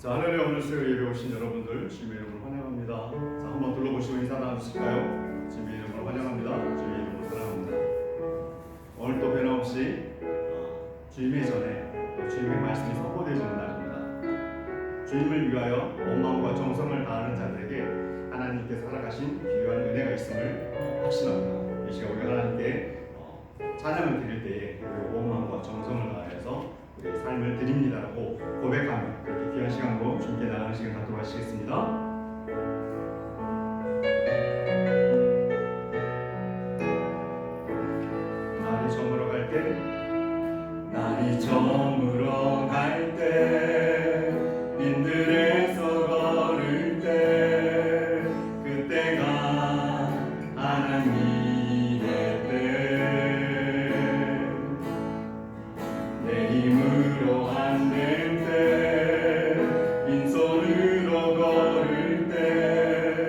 자, 하늘에 오늘 수요 예배 오신 여러분들 주님의 이름으로 환영합니다. 자, 한번 둘러보시고 인사 나누실까요? 주님의 이름으로 환영합니다. 주님의 이름으로 사랑합니다. 오늘 또 변함없이 주님의 전에 주님의 말씀이 선포되어지는 날입니다. 주님을 위하여 온 마음과 정성을 다하는 자들에게 하나님께 살아가신 귀한 은혜가 있음을 확신합니다. 이 시간 우리가 하나님께 찬양을 드릴 때에 온 마음과 정성을 다해서 우리의 삶을 드립니다라고 고백하며 그렇게 귀한 시간으로 주님께 나가는 시간 갖도록 하시겠습니다. 날이 저물어 갈 때, 날이 저물어 갈 때, 빈들에서 걸을 때, 그때가 하나님의 때, 내 힘으로 안 될 때, 빈손으로 걸을 때,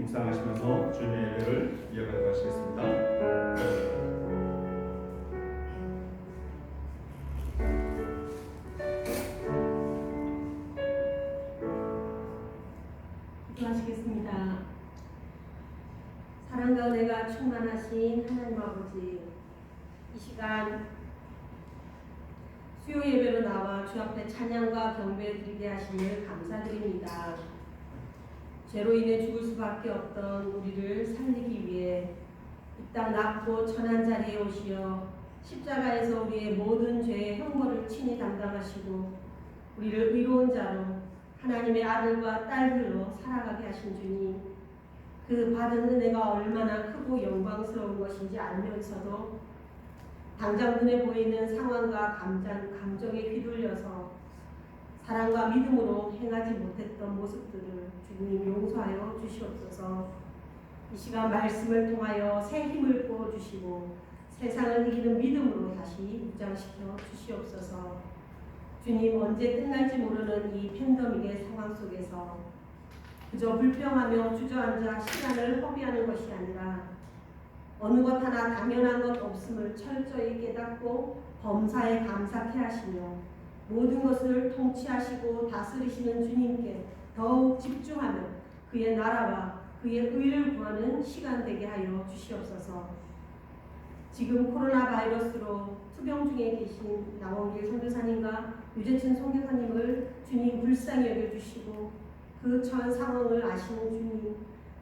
묵상하시면서 주님의 예배를 이어가도록 하시겠습니다. 기도하시겠습니다. 사랑과 은혜가 충만하신 하나님 아버지, 이 시간 수요 예배로 나와 주 앞에 찬양과 경배 드리게 하심을 감사드립니다. 죄로 인해 죽을 수밖에 없던 우리를 살리기 위해 이 땅 낮고 천한 자리에 오시어 십자가에서 우리의 모든 죄의 형벌을 친히 담당하시고 우리를 의로운 자로 하나님의 아들과 딸들로 살아가게 하신 주님, 그 받은 은혜가 얼마나 크고 영광스러운 것인지 알면서도 당장 눈에 보이는 상황과 감정에 휘둘려서 사랑과 믿음으로 행하지 못했던 모습들을 주님 용서하여 주시옵소서. 이 시간 말씀을 통하여 새 힘을 부어주시고 세상을 이기는 믿음으로 다시 무장시켜 주시옵소서. 주님, 언제 끝날지 모르는 이 팬데믹의 상황 속에서 그저 불평하며 주저앉아 시간을 허비하는 것이 아니라 어느 것 하나 당연한 것 없음을 철저히 깨닫고 범사에 감사케 하시며 모든 것을 통치하시고 다스리시는 주님께 더욱 집중하며 그의 나라와 그의 의를 구하는 시간 되게 하여 주시옵소서. 지금 코로나 바이러스로 투병 중에 계신 나원길 선교사님과 유재춘 선교사님을 주님 불쌍히 여겨주시고 그 처한 상황을 아시는 주님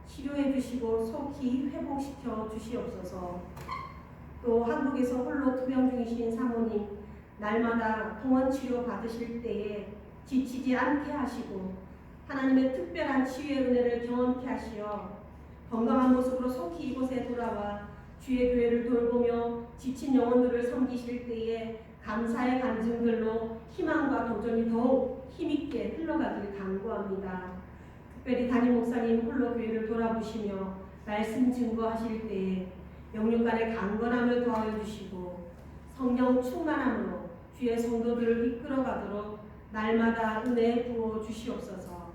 치료해 주시고 속히 회복시켜 주시옵소서. 또 한국에서 홀로 투병 중이신 사모님 날마다 통원 치료 받으실 때에 지치지 않게 하시고 하나님의 특별한 치유의 은혜를 경험케 하시어 건강한 모습으로 속히 이곳에 돌아와 주의 교회를 돌보며 지친 영혼들을 섬기실 때에 감사의 간증들로 희망과 도전이 더욱 힘있게 흘러가길 간구합니다. 특별히 담임 목사님 홀로 교회를 돌아보시며 말씀 증거하실 때에 영육 간의 강건함을 더하여 주시고 성령 충만함으로 주의 성도들을 이끌어가도록 날마다 은혜 부어 주시옵소서.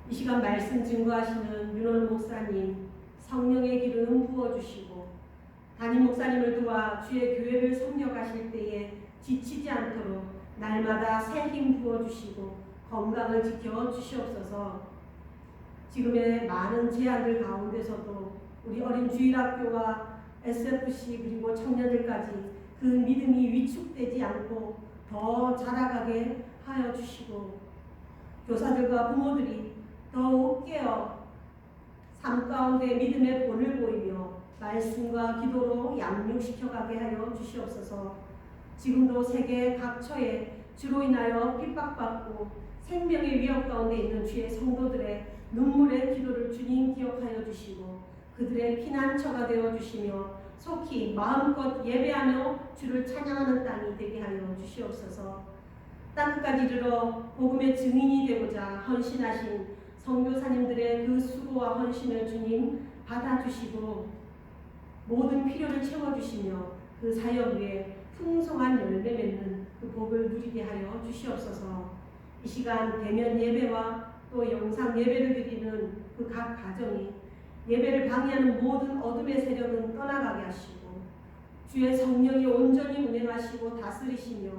이 시간 말씀 증거하시는 윤원 목사님 성령의 기름 부어주시고 담임 목사님을 도와 주의 교회를 섬겨가실 때에 지치지 않도록 날마다 새 힘 부어주시고 건강을 지켜 주시옵소서. 지금의 많은 제안들 가운데서도 우리 어린 주일학교와 SFC 그리고 청년들까지 그 믿음이 위축되지 않고 더 자라가게 하여 주시고 교사들과 부모들이 더욱 깨어 삶 가운데 믿음의 본을 보이며 말씀과 기도로 양육시켜가게 하여 주시옵소서. 지금도 세계 각처에 주로 인하여 핍박받고 생명의 위협 가운데 있는 주의 성도들의 눈물의 기도를 주님 기억하여 주시고 그들의 피난처가 되어 주시며 속히 마음껏 예배하며 주를 찬양하는 땅이 되게 하여 주시옵소서. 땅끝까지 이르러 복음의 증인이 되고자 헌신하신 선교사님들의 그 수고와 헌신을 주님 받아주시고 모든 필요를 채워주시며 그 사역 위에 풍성한 열매 맺는 그 복을 누리게 하여 주시옵소서. 이 시간 대면 예배와 또 영상 예배를 드리는 그 각 가정이 예배를 방해하는 모든 어둠의 세력은 떠나가게 하시고 주의 성령이 온전히 운행하시고 다스리시며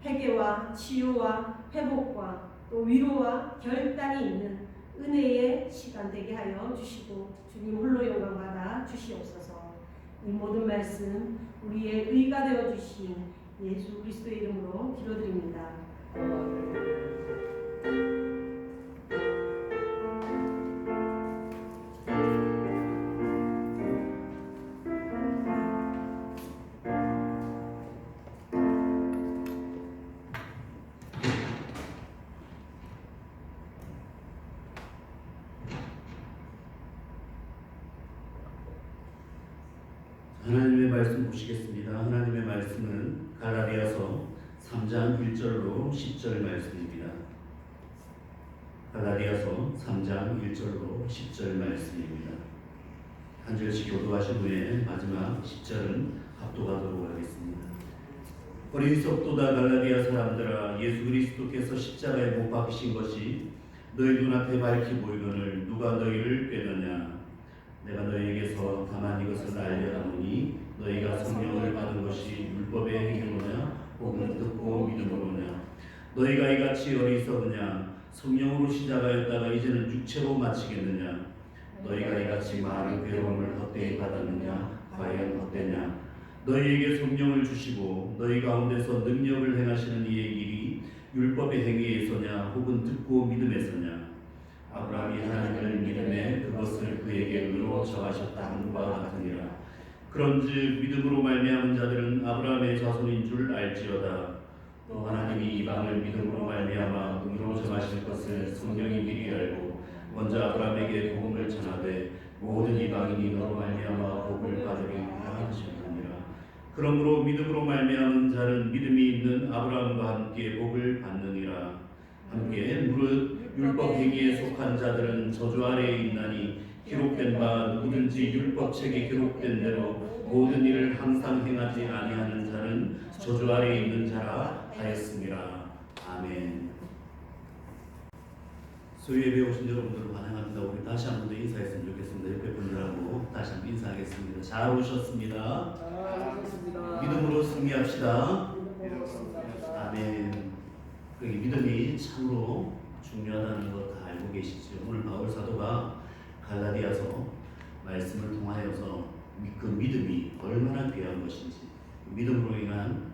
회개와 치유와 회복과 또 위로와 결단이 있는 은혜의 시간 되게 하여 주시고 주님 홀로 영광 받아 주시옵소서. 이 모든 말씀 우리의 의가 되어 주신 예수 그리스도의 이름으로 기도드립니다. 하나님의 말씀 보시겠습니다. 하나님의 말씀은 갈라디아서 3장 1절로 10절 말씀입니다. 갈라디아서 3장 1절로 10절 말씀입니다. 한 절씩 교도하신 후에 마지막 10절은 합독하도록 하겠습니다. 어리석도다 갈라디아 사람들아, 예수 그리스도께서 십자가에 못 박히신 것이 너희 눈앞에 밝히 보이거늘 누가 너희를 꾀느냐. 내가 너희에게서 다만 이것을 알려하노니 너희가 성령을 받은 것이 율법의 행위로냐 혹은 듣고 믿음으로냐. 너희가 이같이 어리석으냐. 성령으로 시작하였다가 이제는 육체로 마치겠느냐. 너희가 이같이 많은 괴로움을 헛되이 받았느냐. 과연 헛되냐. 너희에게 성령을 주시고 너희 가운데서 능력을 행하시는 이의 일이 율법의 행위에서냐 혹은 듣고 믿음에서냐. 아브라함이 하나님을 믿음에 그것을 그에게 의로 정하셨다 한 바와 같으니라. 그런즉 믿음으로 말미암은 자들은 아브라함의 자손인 줄 알지어다. 또 하나님이 이방을 믿음으로 말미암아 의로 먼저 아브라함에게 복음을 전하되 모든 이방인이 너로 말미암아 복을 받으리라 하시느니라. 그러므로 믿음으로 말미암은 자는 믿음이 있는 아브라함과 함께 복을 받느니라. 함께 무릇 율법 행위에 속한 자들은 저주 아래에 있나니 기록된 바 누구든지 율법책에 기록된 대로 모든 일을 항상 행하지 아니하는 자는 저주 아래에 있는 자라 하였습니다. 아멘. 수요예배 오신 여러분들 환영합니다. 우리 다시 한 번 더 인사했으면 좋겠습니다. 옆에 분들하고 다시 한 번 인사하겠습니다. 잘 오셨습니다. 믿음으로 승리합시다. 아멘. 그 믿음이 참으로 중요하다는 것 다 알고 계시죠. 오늘 바울 사도가 갈라디아서 말씀을 통하여서 그 믿음이 얼마나 귀한 것인지, 믿음으로 인한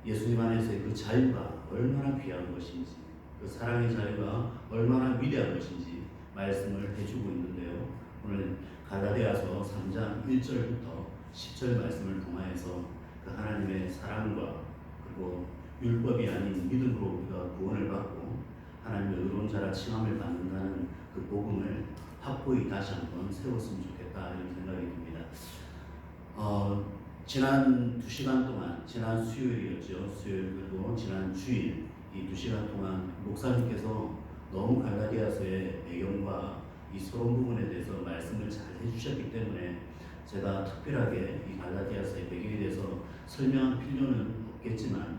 예수님 안에서의 그 자유가 얼마나 귀한 것인지, 그 사랑의 자유가 얼마나 위대한 것인지 말씀을 해주고 있는데요. 오늘 갈라디아서 3장 1절부터 10절 말씀을 통하여서 그 하나님의 사랑과 그리고 율법이 아닌 믿음으로 우리가 구원을 받고 하나님의 의로운 자라 칭함을 받는다는 그 복음을 확고히 다시 한번 세웠으면 좋겠다 이런 생각이 듭니다. 지난 2시간 동안, 지난 수요일이었죠. 수요일 그리고 지난 주일 이 2시간 동안 목사님께서 너무 갈라디아서의 배경과 이 서론 부분에 대해서 말씀을 잘 해주셨기 때문에 제가 특별하게 이 갈라디아서의 배경에 대해서 설명할 필요는 없겠지만,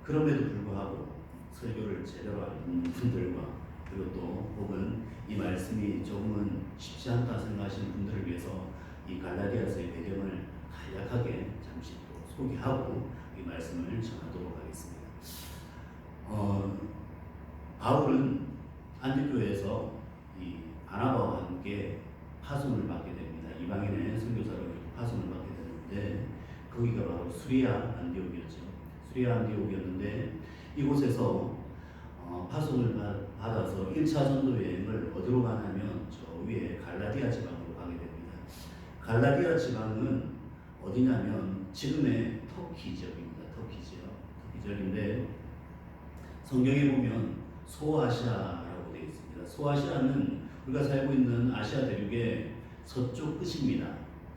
그럼에도 불구하고 설교를 제대로 하는 분들과 그리고 또 혹은 이 말씀이 조금은 쉽지 않다 생각하시는 분들을 위해서 이 갈라디아서의 배경을 간략하게 잠시 또 소개하고 이 말씀을 전하도록 하겠습니다. 바울은 안디교에서 이 바나바와 함께 파송을 받게 됩니다. 이방인의 선교사로 파송을 받게 되는데 거기가 바로 수리아 안디옥이었죠. 수리아 안디옥이었는데 이곳에서 파송을 받아서 1차 전도 여행을 어디로 가냐면 저 위에 갈라디아 지방으로 가게 됩니다. 갈라디아 지방은 어디냐면 지금의 터키 지역입니다. 터키 지역인데 성경에 보면 소아시아라고 되어 있습니다. 소아시아는 우리가 살고 있는 아시아 대륙의 서쪽 끝입니다.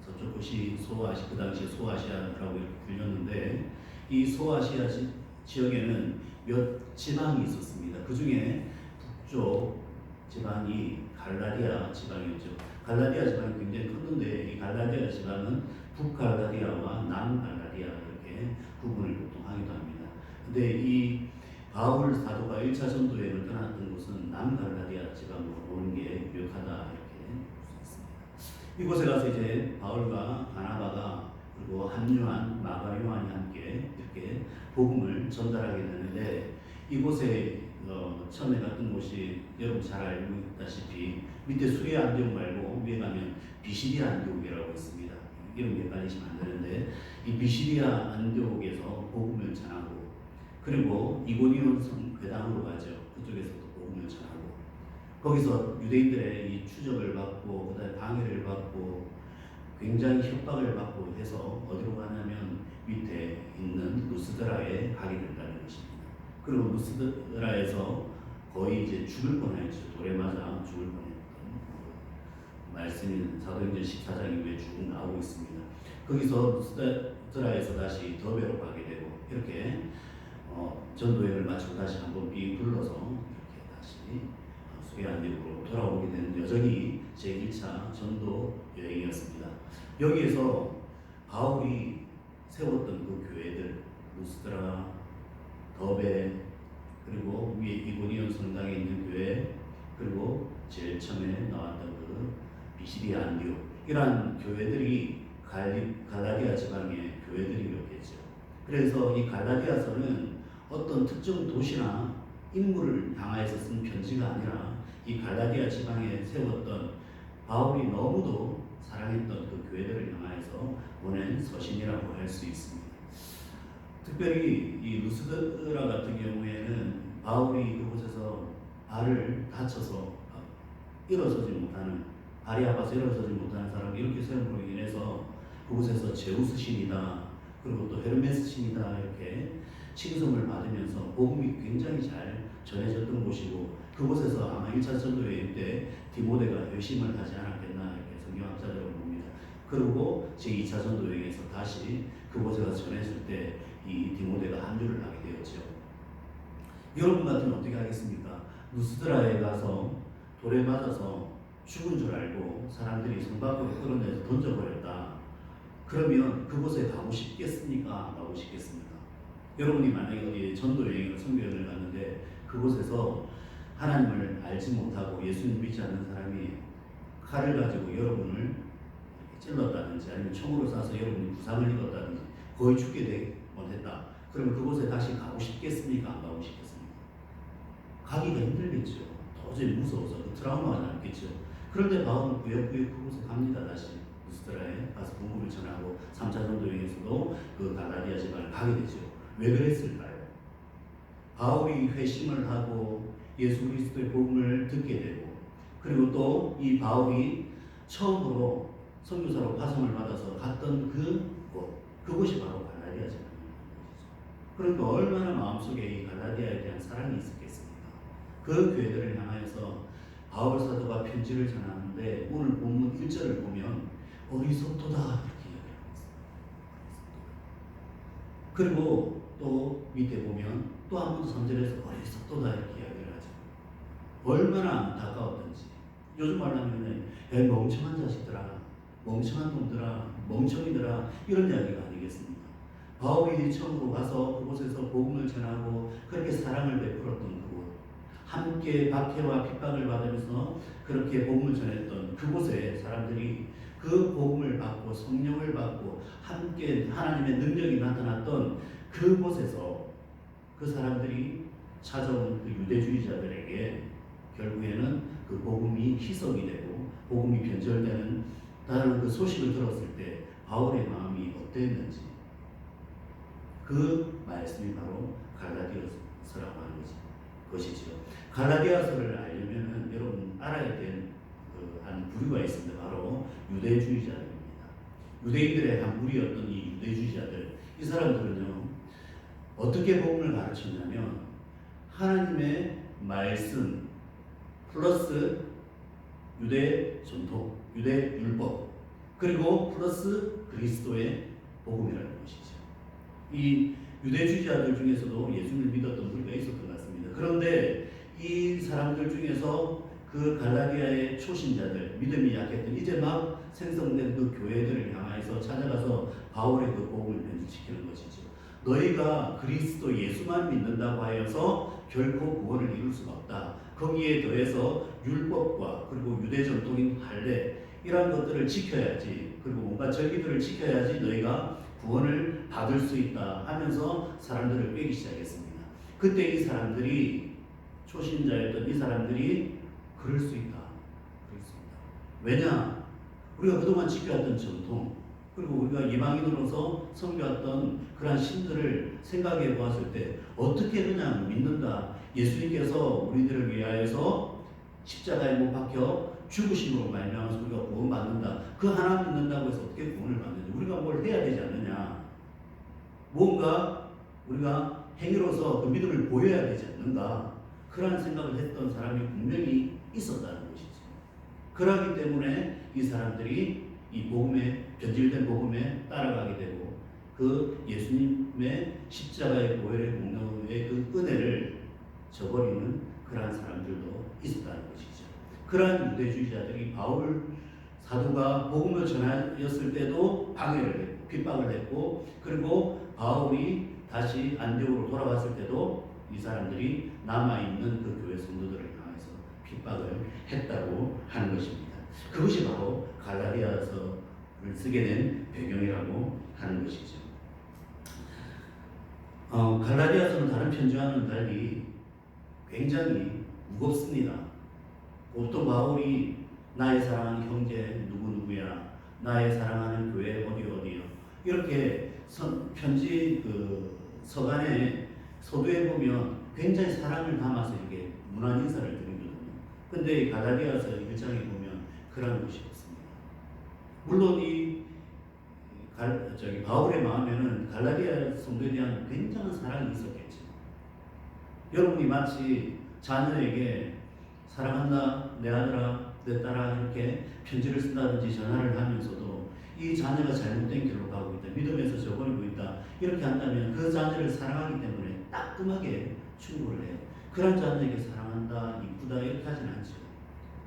서쪽 끝이 소아시아, 그 당시에 소아시아라고 불렸는데 이 소아시아 지역에는 몇 지방이 있었습니다. 그 중에 북쪽 지방이 갈라디아 지방이었죠. 갈라디아 지방이 굉장히 컸는데 이 갈라디아 지방은 북갈라디아와 남갈라디아 이렇게 구분을 보통 하기도 합니다. 근데 이 바울 사도가 1차 전도 여행을 떠났던 곳은 남갈라디아 지방으로 오는 게 유력하다 이렇게 볼 수 있습니다. 이곳에 가서 이제 바울과 바나바가 그리고 한요한, 마가 요한이 함께 이렇게 복음을 전달하게 되는데 이곳에 처음에 갔던 곳이 여러분 잘 알고 있다시피 밑에 수리아 안디옥 말고 위에 가면 비시디아 안디옥이라고 있습니다. 이런 게 헷갈리시면 안 되는데 이 비시디아 안디옥에서 복음을 전하고 그리고 이고니온 성 회당으로 가죠. 그쪽에서도 복음을 전하고 거기서 유대인들의 이 추적을 받고 그다음에 방해를 받고 굉장히 협박을 받고 해서 어디로 가냐면 밑에 있는 루스드라에 가게 된다는 것입니다. 그리고 루스드라에서 거의 이제 죽을 뻔했죠. 돌에 맞아 죽을 뻔했던 말씀이 사도행전 14장 이후에 쭉 나오고 있습니다. 거기서 루스드라에서 다시 더베로 가게 되고 이렇게 전도여행을 마치고 다시 한번 비 불러서 이렇게 다시 수리아 안디옥으로 돌아오게 되는 여정이 제1차 전도 여행이었습니다. 여기에서 바울이 세웠던 그 교회들 루스드라, 더베 그리고 위에 이고니온 성당에 있는 교회 그리고 제일 처음에 나왔던 그 비시디아 안디옥 이러한 교회들이 갈라디아 지방의 교회들이었겠죠. 그래서 이 갈라디아서는 어떤 특정 도시나 인물을 향하여서 쓴 편지가 아니라 이 갈라디아 지방에 세웠던 바울이 너무도 사랑했던 그 교회들을 향하여서 보낸 서신이라고 할 수 있습니다. 특별히 이 루스드라 같은 경우에는 바울이 그곳에서 발을 다쳐서 일어서지 못하는 발이 아파서 일어서지 못하는 사람 이렇게 세움으로 인해서 그곳에서 제우스 신이다 그리고 또 헤르메스 신이다 이렇게 칭송을 받으면서 복음이 굉장히 잘 전해졌던 곳이고 그곳에서 아마 1차 전도 여행 때 디모데가 회심을 하지 않았겠나 이렇게 성경학자들은 봅니다. 그리고 제2차 전도 여행에서 다시 그곳에 가서 전했을 때 이 디모데가 합류를 하게 되었죠. 여러분 같으면 어떻게 하겠습니까? 누스드라에 가서 돌에 맞아서 죽은 줄 알고 사람들이 성 밖으로 끌어내서 던져버렸다. 그러면 그곳에 가고 싶겠습니까? 안 가고 싶겠습니까? 여러분이 만약에 어디 전도 여행을 선교여행을 갔는데 그곳에서 하나님을 알지 못하고 예수님 믿지 않는 사람이 칼을 가지고 여러분을 찔렀다든지 아니면 총으로 쏴서 여러분이 부상을 입었다든지 거의 죽게 못했다. 그러면 그곳에 다시 가고 싶겠습니까? 안 가고 싶겠습니까? 가기가 힘들겠죠. 도저히 무서워서 트라우마가 남겠죠. 그런데 바울은 구역구역 그곳에 갑니다. 다시 루스드라에 가서 복음을 전하고 3차 전도 여행에서도 그 갈라디아 지방을 가게 되죠. 왜 그랬을까요? 바울이 회심을 하고 예수 그리스도의 복음을 듣게 되고 그리고 또 이 바울이 처음으로 선교사로 파송을 받아서 갔던 그곳이 바로 갈라디아 지방입니다. 그러니까 얼마나 마음속에 이 갈라디아에 대한 사랑이 있었겠습니까? 그 교회들을 향하여서 바울 사도가 편지를 전하는데 오늘 본문 1절을 보면 어리석도다 이렇게 이야기하고 있습니다. 그리고 또 밑에 보면 또 한 번 3절에서 어리석도다 이렇게 이야기를 하죠. 얼마나 안타까웠던지. 요즘 말로 하면 멍청한 자식들아, 멍청한 놈들아, 멍청이들아 이런 이야기가 아니겠습니까? 바울이 처음으로 가서 그곳에서 복음을 전하고 그렇게 사랑을 베풀었던 그곳, 함께 박해와 핍박을 받으면서 그렇게 복음을 전했던 그곳에 사람들이 그 복음을 받고 성령을 받고 함께 하나님의 능력이 나타났던 그곳에서 그 사람들이 찾아온 그 유대주의자들에게 결국에는 그 복음이 희석이 되고 복음이 변절되는 다른 그 소식을 들었을 때 바울의 마음이 어땠는지 그 말씀이 바로 갈라디아서라고 하는 것이죠. 갈라디아서를 알려면은 여러분 알아야 될 한 부류가 있습니다. 바로 유대주의자들입니다. 유대인들의 한 무리였던 이 유대주의자들, 이 사람들은요 어떻게 복음을 가르쳤냐면 하나님의 말씀 플러스 유대 전통, 유대 율법 그리고 플러스 그리스도의 복음이라는 것이죠. 이 유대주의자들 중에서도 예수님을 믿었던 무리가 있었던 것 같습니다. 그런데 이 사람들 중에서 그 갈라디아의 초신자들, 믿음이 약했던 이제 막 생성된 그 교회들을 향해서 찾아가서 바울의 그 복음을 변질시키는 것이죠. 너희가 그리스도 예수만 믿는다고 하여서 결코 구원을 이룰 수가 없다. 거기에 더해서 율법과 그리고 유대 전통인 할례 이런 것들을 지켜야지, 그리고 뭔가 절기들을 지켜야지 너희가 구원을 받을 수 있다 하면서 사람들을 빼기 시작했습니다. 그때 이 사람들이 초신자였던 이 사람들이 그럴 수 있다. 왜냐? 우리가 그동안 지켜왔던 전통 그리고 우리가 이방인으로서 섬겨왔던 그러한 신들을 생각해 보았을 때 어떻게 그냥 믿는다. 예수님께서 우리들을 위하여서 십자가에 못 박혀 죽으심으로 말미암아서 우리가 구원받는다. 그 하나 믿는다고 해서 어떻게 구원을 받는지 우리가 뭘 해야 되지 않느냐. 뭔가 우리가 행위로서 그 믿음을 보여야 되지 않는가. 그런 생각을 했던 사람이 분명히 있었다는 것이죠. 그러기 때문에 이 사람들이 이 복음에 변질된 복음에 따라가게 되고 그 예수님의 십자가의 보혈의 공로의 그 은혜를 저버리는 그러한 사람들도 있었다는 것이죠. 그러한 유대주의자들이 바울 사도가 복음을 전하였을 때도 방해를 했고 핍박을 했고 그리고 바울이 다시 안디옥으로 돌아왔을 때도 이 사람들이 남아있는 그 교회 성도들을 향해서 핍박을 했다고 하는 것입니다. 그것이 바로 갈라디아서를 쓰게 된 배경이라고 하는 것이죠. 갈라디아서는 다른 편지와는 달리 굉장히 무겁습니다. 보통 바울이 나의 사랑하는 형제 누구누구야, 나의 사랑하는 교회 어디어디요 이렇게 편지 서간에 서두에 보면 굉장히 사랑을 담아서 이렇게 문안 인사를 드리거든요. 근데 갈라디아서 1장에 보면 그런 것이 없습니다. 물론 바울의 마음에는 갈라디아 성도에 대한 굉장한 사랑이 있었겠죠. 여러분이 마치 자녀에게 사랑한다, 내 아들아, 내 딸아 이렇게 편지를 쓴다든지 전화를 하면서도 이 자녀가 잘못된 길로 가고 있다, 믿음에서 저버리고 있다 이렇게 한다면 그 자녀를 사랑하기 때문에 따끔하게 충고를 해요. 그런 자녀에게 사랑한다, 이쁘다 이렇게 하진 않죠.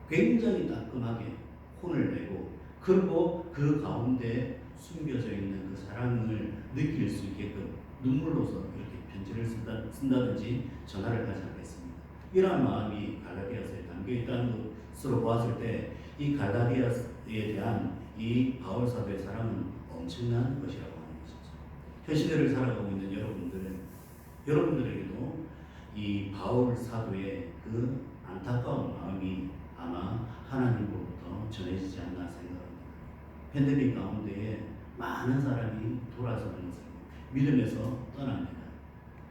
굉장히 따끔하게 혼을 내고, 그리고 그 가운데 숨겨져 있는 그 사랑을 느낄 수 있게끔 눈물로서 이렇게 편지를 쓴다든지 전화를 하지 않겠습니다. 이러한 마음이 갈라디아서에 담겨 있다는 것으로 보았을 때 이 갈라디아에 대한 이 바울 사도의 사랑은 엄청난 것이라고 하는 것이죠. 현 시대를 살아가고 있는 여러분들에게도 이 바울 사도의 그 안타까운 마음이 아마 하나님으로부터 전해지지 않나 생각합니다. 팬데믹 가운데에 많은 사람이 돌아서는 것을 믿음에서 떠납니다.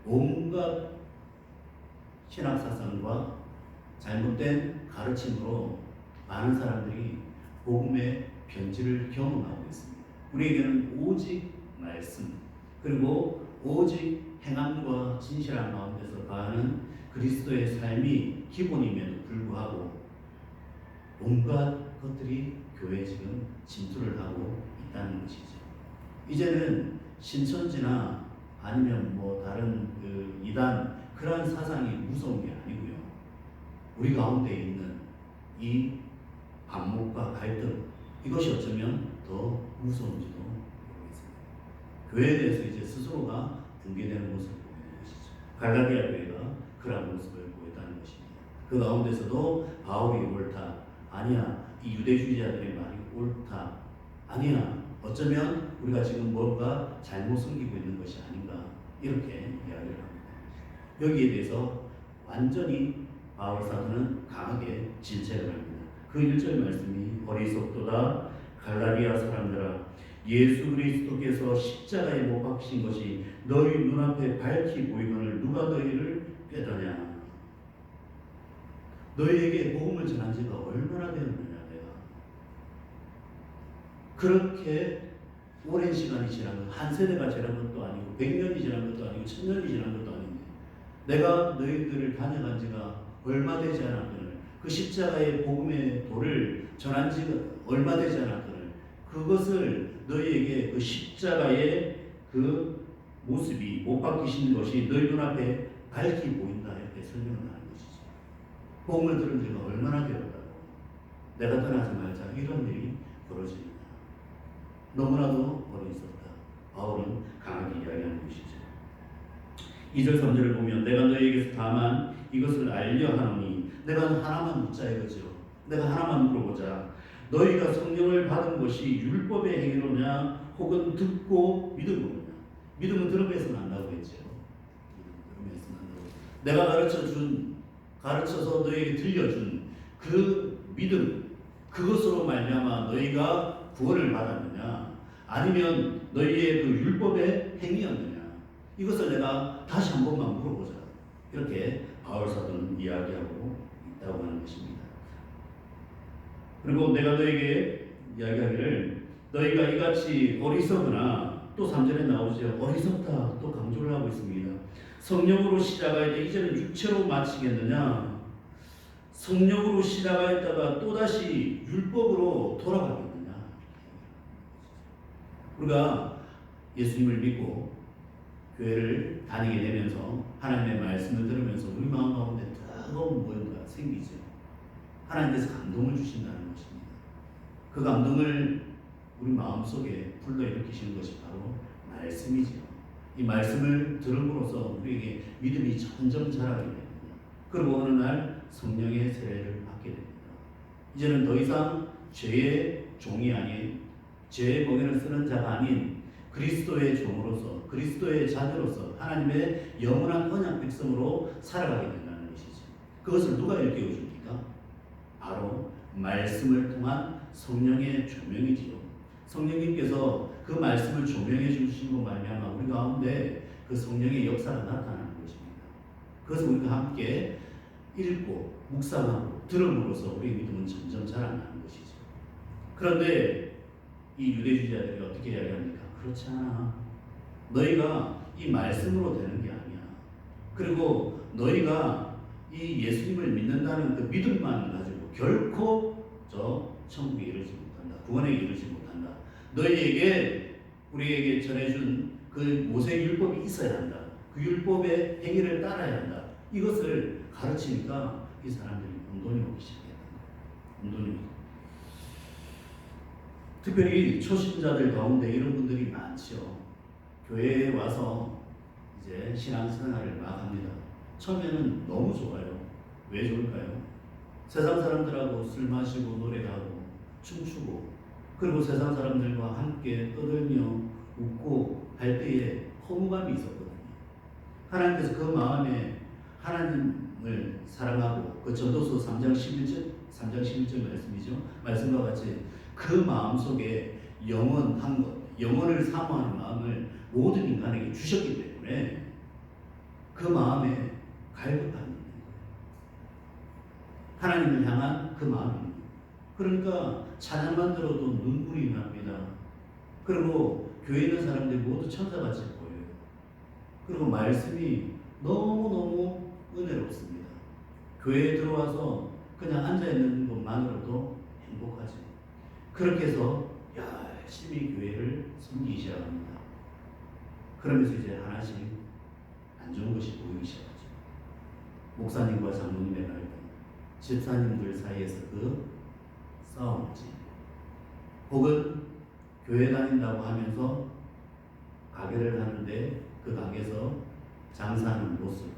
온갖 신학사상과 잘못된 가르침으로 많은 사람들이 복음의 변질을 경험하고 있습니다. 우리에게는 오직 말씀, 그리고 오직 행함과 진실한 가운데서 가는 그리스도의 삶이 기본임에도 불구하고 온갖 것들이 교회에 지금 침투를 하고 있다는 것이죠. 이제는 신천지나 아니면 뭐 다른 그 이단 그러한 사상이 무서운 게 아니고요. 우리 가운데 있는 이 반목과 갈등, 이것이 어쩌면 더 무서운지도 모르겠습니다. 교회에 대해서 이제 스스로가 붕괴되는 모습을 보이는 것이죠. 갈라디아 교회가 그런 모습을 보였다는 것입니다. 그 가운데서도 바울이 옳다, 아니야, 이 유대주의자들의 말이 옳다, 아니야, 어쩌면 우리가 지금 뭔가 잘못 숨기고 있는 것이 아닌가, 이렇게 이야기를 합니다. 여기에 대해서 완전히 바울 사도는 강하게 진찰을 합니다. 그 1절 말씀이 어리석도다 갈라디아 사람들아, 예수 그리스도께서 십자가에 못 박히신 것이 너희 눈앞에 밝히 보이거늘 누가 너희를 꾀더냐. 너희에게 복음을 전한 지가 얼마나 되었느냐. 내가 그렇게 오랜 시간이 지난 것, 한 세대가 지난 것도 아니고 100년이 지난 것도 아니고 1000년이 지난 것도 아닌데 내가 너희들을 다녀간 지가 얼마 되지 않았거늘, 그 십자가의 복음의 도를 전한 지가 얼마 되지 않았거늘, 그것을 너희에게 그 십자가의 그 모습이 못 박히신 것이 너희 눈앞에 밝히 보인다, 이렇게 설명을 하는 것이죠. 복음을 들은 지가 얼마나 되었다고, 내가 떠나지 말자, 이런 일이 벌어집니다. 너무나도 어리석다. 바울은 강하게 이야기하는 것이죠. 2절 3절을 보면 내가 너희에게서 다만 이것을 알려 하노니, 내가 하나만 묻자 이거죠. 내가 하나만 물어보자. 너희가 성령을 받은 것이 율법의 행위로냐 혹은 듣고 믿음으로냐. 믿음은 들음에서 난다고 했죠. 들음에서 난다고. 내가 가르쳐서 너희에게 들려준 그 믿음, 그것으로 말미암아 너희가 구원을 받았느냐, 아니면 너희의 그 율법의 행위였느냐, 이것을 내가 다시 한 번만 물어보자, 이렇게 바울 사도는 이야기하고 있다고 하는 것입니다. 그리고 내가 너에게 이야기하기를 너희가 이같이 어리석으나, 또 3절에 나오죠. 어리석다, 또 강조를 하고 있습니다. 성령으로 시작하였다 이제는 육체로 마치겠느냐. 성령으로 시작하였다가 또다시 율법으로 돌아가겠느냐. 우리가 예수님을 믿고 교회를 다니게 되면서 하나님의 말씀을 들으면서 우리 마음 가운데 뜨거운 무언가 생기죠. 하나님께서 감동을 주신다는 것입니다. 그 감동을 우리 마음속에 불러일으키시는 것이 바로 말씀이죠. 이 말씀을 들음으로써 우리에게 믿음이 점점 자라게 됩니다. 그리고 어느 날 성령의 세례를 받게 됩니다. 이제는 더 이상 죄의 종이 아닌, 죄의 멍에를 쓰는 자가 아닌 그리스도의 종으로서, 그리스도의 자녀로서 하나님의 영원한 언약 백성으로 살아가게 된다는 것이죠. 그것을 누가 일깨워 줍니까? 바로 말씀을 통한 성령의 조명이지요. 성령님께서 그 말씀을 조명해 주신 것 말미암아 우리 가운데 그 성령의 역사가 나타나는 것입니다. 그것을 우리가 함께 읽고 묵상하고 들음으로써 우리의 믿음은 점점 자라나는 것이죠. 그런데 이 유대주의자들이 어떻게 이야기합니까? 그렇지 않아. 너희가 이 말씀으로 되는 게 아니야. 그리고 너희가 이 예수님을 믿는다는 그 믿음만 가지고 결코 저 천국에 이르지 못한다. 구원에 이르지 못한다. 너희에게 우리에게 전해준 그 모세 율법이 있어야 한다. 그 율법의 행위를 따라야 한다. 이것을 가르치니까 이 사람들이 혼돈이 오기 시작했다. 혼돈이 오기. 특별히 초신자들 가운데 이런 분들이 많죠. 교회에 와서 이제 신앙생활을 막 합니다. 처음에는 너무 좋아요. 왜 좋을까요? 세상 사람들하고 술 마시고 노래하고 춤추고 그리고 세상 사람들과 함께 떠들며 웃고 할 때에 허무감이 있었거든요. 하나님께서 그 마음에 하나님을 사랑하고 그 전도서 3장 11절 말씀이죠. 말씀과 같이 그 마음 속에 영원한 것, 영원을 사모하는 마음을 모든 인간에게 주셨기 때문에 그 마음에 갈급함이 있는 거예요. 하나님을 향한 그 마음입니다. 그러니까 찬양만 들어도 눈물이 납니다. 그리고 교회에 있는 사람들이 모두 천사같이 보여요. 그리고 말씀이 너무너무 은혜롭습니다. 교회에 들어와서 그냥 앉아있는 것만으로도 행복하죠. 그렇게 해서 열심히 교회를 섬기기 시작합니다. 그러면서 이제 하나씩 안 좋은 것이 보이기 시작하죠. 목사님과 장로님의 갈등, 집사님들 사이에서 그 싸움이지. 혹은 교회 다닌다고 하면서 가게를 하는데 그 가게에서 장사하는 모습,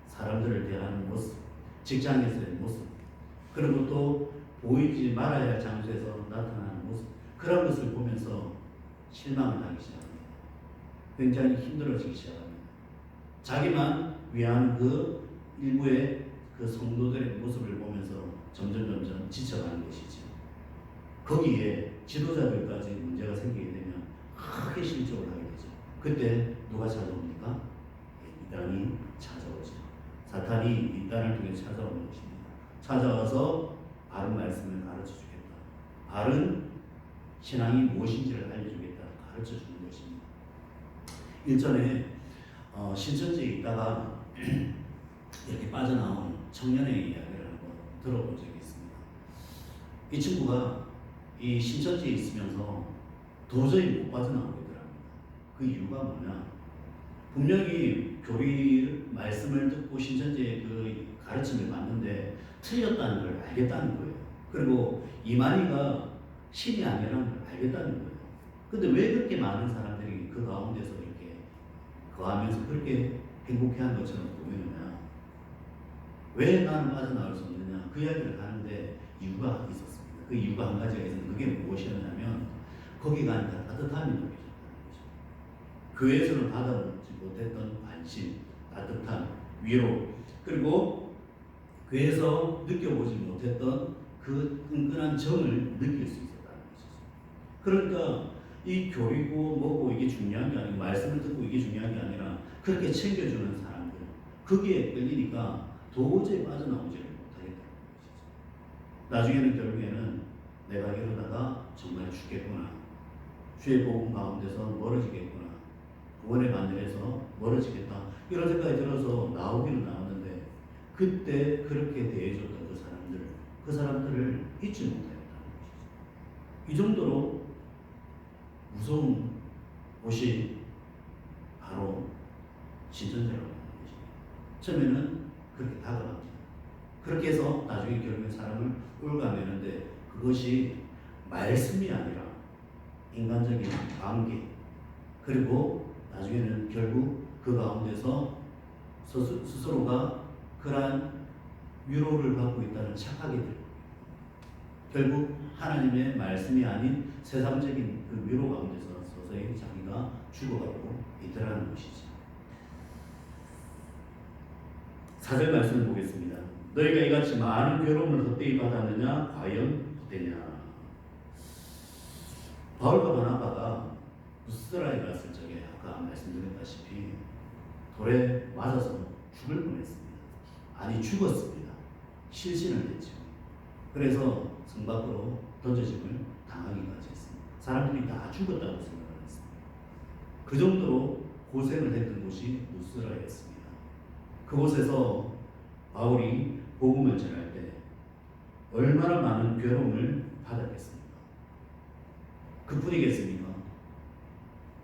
사람들을 대하는 모습, 직장에서의 모습, 그리고 또 보이지 말아야 할 장소에서 나타나는 모습, 그런 것을 보면서 실망을 하기 시작합니다. 굉장히 힘들어지기 시작합니다. 자기만 위한 그 일부의 그 성도들의 모습을 보면서 점점 지쳐가는 것이죠. 거기에 지도자들까지 문제가 생기게 되면 크게 실족을 하게 되죠. 그때 누가 찾아옵니까? 이단이 찾아오죠. 사탄이 이단을 통해 찾아오는 것입니다. 찾아와서 바른 말씀을 가르쳐 주겠다. 바른 신앙이 무엇인지를 알려주겠다. 가르쳐 주는 것입니다. 일전에 신천지에 있다가 이렇게 빠져나온 청년의 이야기를 한번 들어본 적이 있습니다. 이 친구가 이 신천지에 있으면서 도저히 못 빠져나오겠더랍니다. 그 이유가 뭐냐? 분명히 교리 말씀을 듣고 신천지의 그 가르침을 받는데 틀렸다는 걸 알겠다는 거예요. 그리고 이만희가 신이 아니라는 걸 알겠다는 거예요. 근데 왜 그렇게 많은 사람들이 그 가운데서 이렇게 거하면서 그렇게 행복해하는 것처럼 보이느냐? 왜 나는 빠져나올 수 없느냐? 그 이야기를 하는데 이유가 있었습니다. 그 이유가 한 가지가 있었는데 그게 무엇이었냐면 거기가 아니라 따뜻함이 느껴졌다는 거죠. 교회에서는 받아보지 못했던 관심, 따뜻함, 위로, 그리고 교회에서 느껴보지 못했던 그 끈끈한 정을 느낄 수 있었다는 것이죠. 그러니까 이 교리고 뭐고 이게 중요한 게 아니고 말씀을 듣고 이게 중요한 게 아니라 그렇게 챙겨주는 사람들, 거기에 끌리니까 도저히 빠져나오지를 못하겠다는 것이죠. 나중에는 결국에는 내가 이러다가 정말 죽겠구나, 주의 복음 가운데서 멀어지겠구나, 구원의 바늘에서 멀어지겠다, 이런 생각이 들어서 나오기는 나왔는데 그때 그렇게 대해줬던 그 사람들을 잊지 못하였다는 것이죠. 이 정도로 무서운 곳이 바로 신천지라고 하는 것입니다. 처음에는 그렇게 다가갑니다. 그렇게 해서 나중에 결국엔 사람을 올가매는데 그것이 말씀이 아니라 인간적인 관계, 그리고 나중에는 결국 그 가운데서 스스로가 그러한 위로를 받고 있다는 착각이 들고 결국 하나님의 말씀이 아닌 세상적인 그 위로 가운데서 서서히 자기가 죽어가고 있더라는 것이죠. 4절 말씀을 보겠습니다. 너희가 이같이 많은 괴로움을 헛되이 받았느냐? 과연 헛되냐? 바울과 바나바가 루스드라에 갔을 적에 아까 말씀드렸다시피 돌에 맞아서 죽을 뻔했습니다. 아니 죽었습니다. 실신을 했죠. 그래서 성 밖으로 던져짐을 당하기까지 했습니다. 사람들이 다 죽었다고 생각을 했습니다. 그 정도로 고생을 했던 곳이 루스드라였습니다. 그곳에서 바울이 복음을 전할 때 얼마나 많은 괴로움을 받았겠습니까? 그뿐이겠습니까?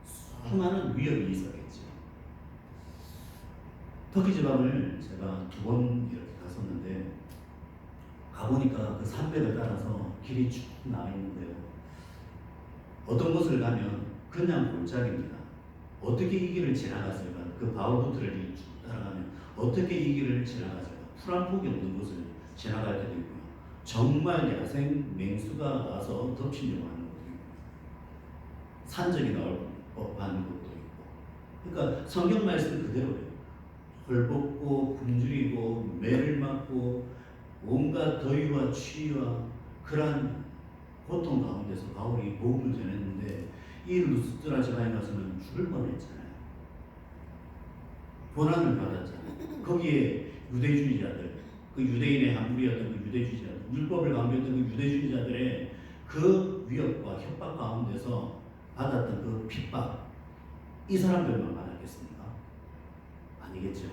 수많은 위협이 있었겠죠. 터키 지방을 제가 2번 이렇게 갔었는데 가보니까 그 산맥을 따라서 길이 쭉 나와 있는데요. 어떤 곳을 가면 그냥 골짜기입니다. 어떻게 이 길을 지나갔을까? 그 바울부트를 쭉 따라가면 어떻게 이 길을 지나갔을까? 풀 한 폭이 없는 곳을 지나갈 때도 있고요. 정말 야생 맹수가 와서 덮치려고 하는 것도 있고요. 산적이 나올 법한 곳도 있고. 그러니까 성경 말씀 그대로예요. 헐벗고 굶주리고 매를 맞고 온갖 더위와 추위와 그러한 고통 가운데서 바울이 복음을 전했는데 이 루스드라 지방에 가서는 죽을 뻔했잖아요. 고난을 받았잖아요. 거기에 유대주의자들, 그 유대인의 한물이었던 그 유대주의자들, 율법을 강조했던 그 유대주의자들의 그 위협과 협박 가운데서 받았던 그 핍박, 이 사람들만 받았겠습니까? 아니겠죠.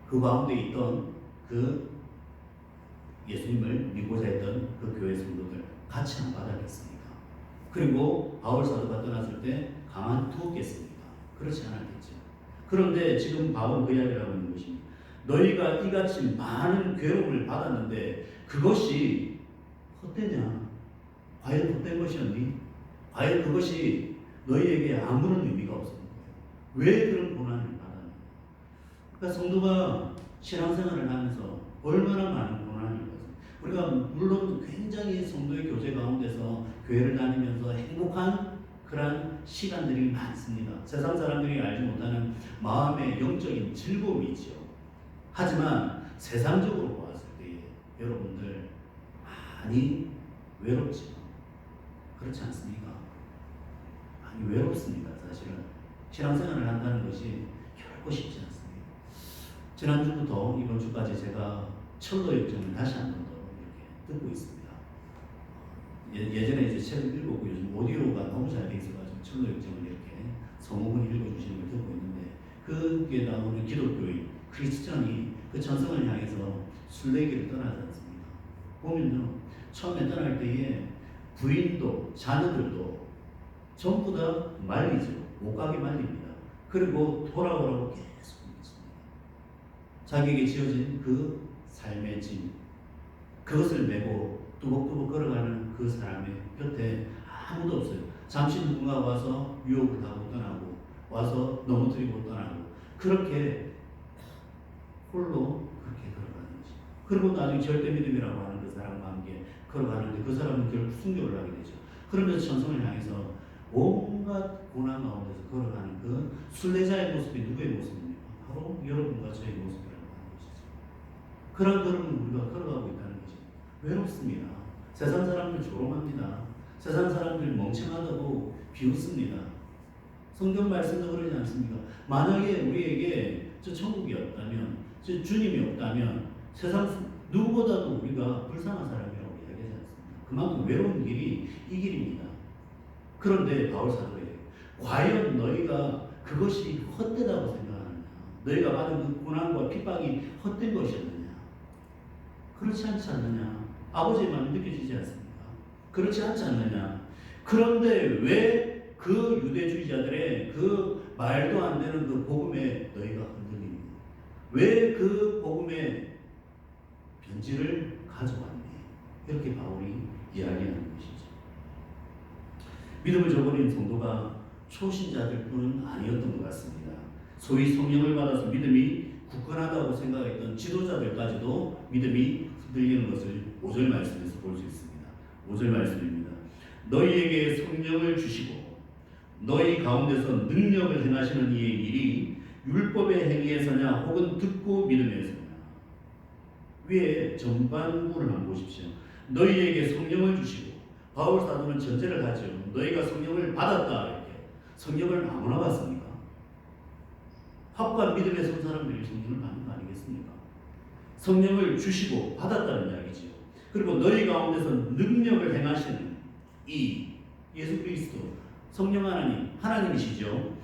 그 가운데 있던 그 예수님을 믿고자 했던 그 교회 성도들 같이 안 받았겠습니까? 그리고 바울 사도가 떠났을 때 가만두었겠습니까? 그렇지 않았겠죠. 그런데 지금 바울은 그 이야기를 하고 있는 것입니다. 너희가 이같이 많은 괴로움을 받았는데 그것이 헛되냐? 과연 헛된 것이었니? 과연 그것이 너희에게 아무런 의미가 없었는 거예요. 왜 그런 고난을 받았냐? 그러니까 성도가 신앙생활을 하면서 얼마나 많은 고난을 받았어요. 우리가 물론 굉장히 성도의 교제 가운데서 교회를 다니면서 행복한 그런 시간들이 많습니다. 세상 사람들이 알지 못하는 마음의 영적인 즐거움이 있죠. 하지만 세상적으로 보았을 때 여러분들 많이 외롭죠. 그렇지 않습니까? 많이 외롭습니다. 사실은 신앙생활을 한다는 것이 결코 쉽지 않습니다. 지난주부터 이번 주까지 제가 철로 역정을 다시 한 번 더 이렇게 듣고 있습니다. 예전에 이제 책을 읽었고 요즘 오디오가 너무 잘 돼 있어가지고 철로 역정을 이렇게 서목을 읽어주시는 걸 듣고 있는데 거기에 나오는 기독교인 크리스천이 그 전성을 향해서 순례길을 떠나지 않습니까? 보면요, 처음에 떠날 때에 부인도 자녀들도 전부 다 말리죠. 못 가게 말립니다. 그리고 돌아오라고 계속 묻습니다. 자기에게 지어진 그 삶의 짐, 그것을 메고 뚜벅뚜벅 걸어가는 그 사람의 곁에 아무도 없어요. 잠시 누군가 와서 유혹을 하고 떠나고 와서 넘어뜨리고 떠나고 그렇게 홀로 그렇게 걸어가는 거죠. 그리고 나중에 절대 믿음이라고 하는 그 사람과 함께 걸어가는데 그 사람은 결국 순교를 하게 되죠. 그러면서 천성을 향해서 온갖 고난 가운데서 걸어가는 그 순례자의 모습이 누구의 모습입니까? 바로 여러분과 저의 모습이라고 하는 것이죠. 그런 걸음을 우리가 걸어가고 있다는 거죠. 외롭습니다. 세상 사람들 조롱합니다. 세상 사람들 멍청하다고 비웃습니다. 성경 말씀도 그러지 않습니까? 만약에 우리에게 저 천국이 없다면, 저 주님이 없다면 세상 누구보다도 우리가 불쌍한 사람이라고 이야기하지 않습니까? 그만큼 외로운 길이 이 길입니다. 그런데 바울 사도예요. 과연 너희가 그것이 헛되다고 생각하느냐? 너희가 받은 그 고난과 핍박이 헛된 것이었느냐? 그렇지 않지 않느냐? 아버지의 마음이 느껴지지 않습니까? 그렇지 않지 않느냐? 그런데 왜 그 유대주의자들의 그 말도 안 되는 그 복음에 너희가 흔들리니? 왜 그 복음의 편지를 가져왔니? 이렇게 바울이 이야기하는 것이죠. 믿음을 저버린 성도가 초신자들 뿐은 아니었던 것 같습니다. 소위 성령을 받아서 믿음이 굳건하다고 생각했던 지도자들까지도 믿음이 흔들리는 것을 5절 말씀에서 볼 수 있습니다. 5절 말씀입니다. 너희에게 성령을 주시고 너희 가운데서 능력을 행하시는 이의 일이 율법의 행위에서냐 혹은 듣고 믿음에서냐. 위에 전반부를 한번 보십시오. 너희에게 성령을 주시고, 바울 사도는 전제를 하죠. 너희가 성령을 받았다 이렇게. 성령을 아무나 받습니까? 확고한 믿음에 선 사람들이 성령을 받는 거 아니겠습니까? 성령을 주시고 받았다는 이야기죠. 그리고 너희 가운데서 능력을 행하시는 이 예수 그리스도 성령 하나님, 하나님이시죠.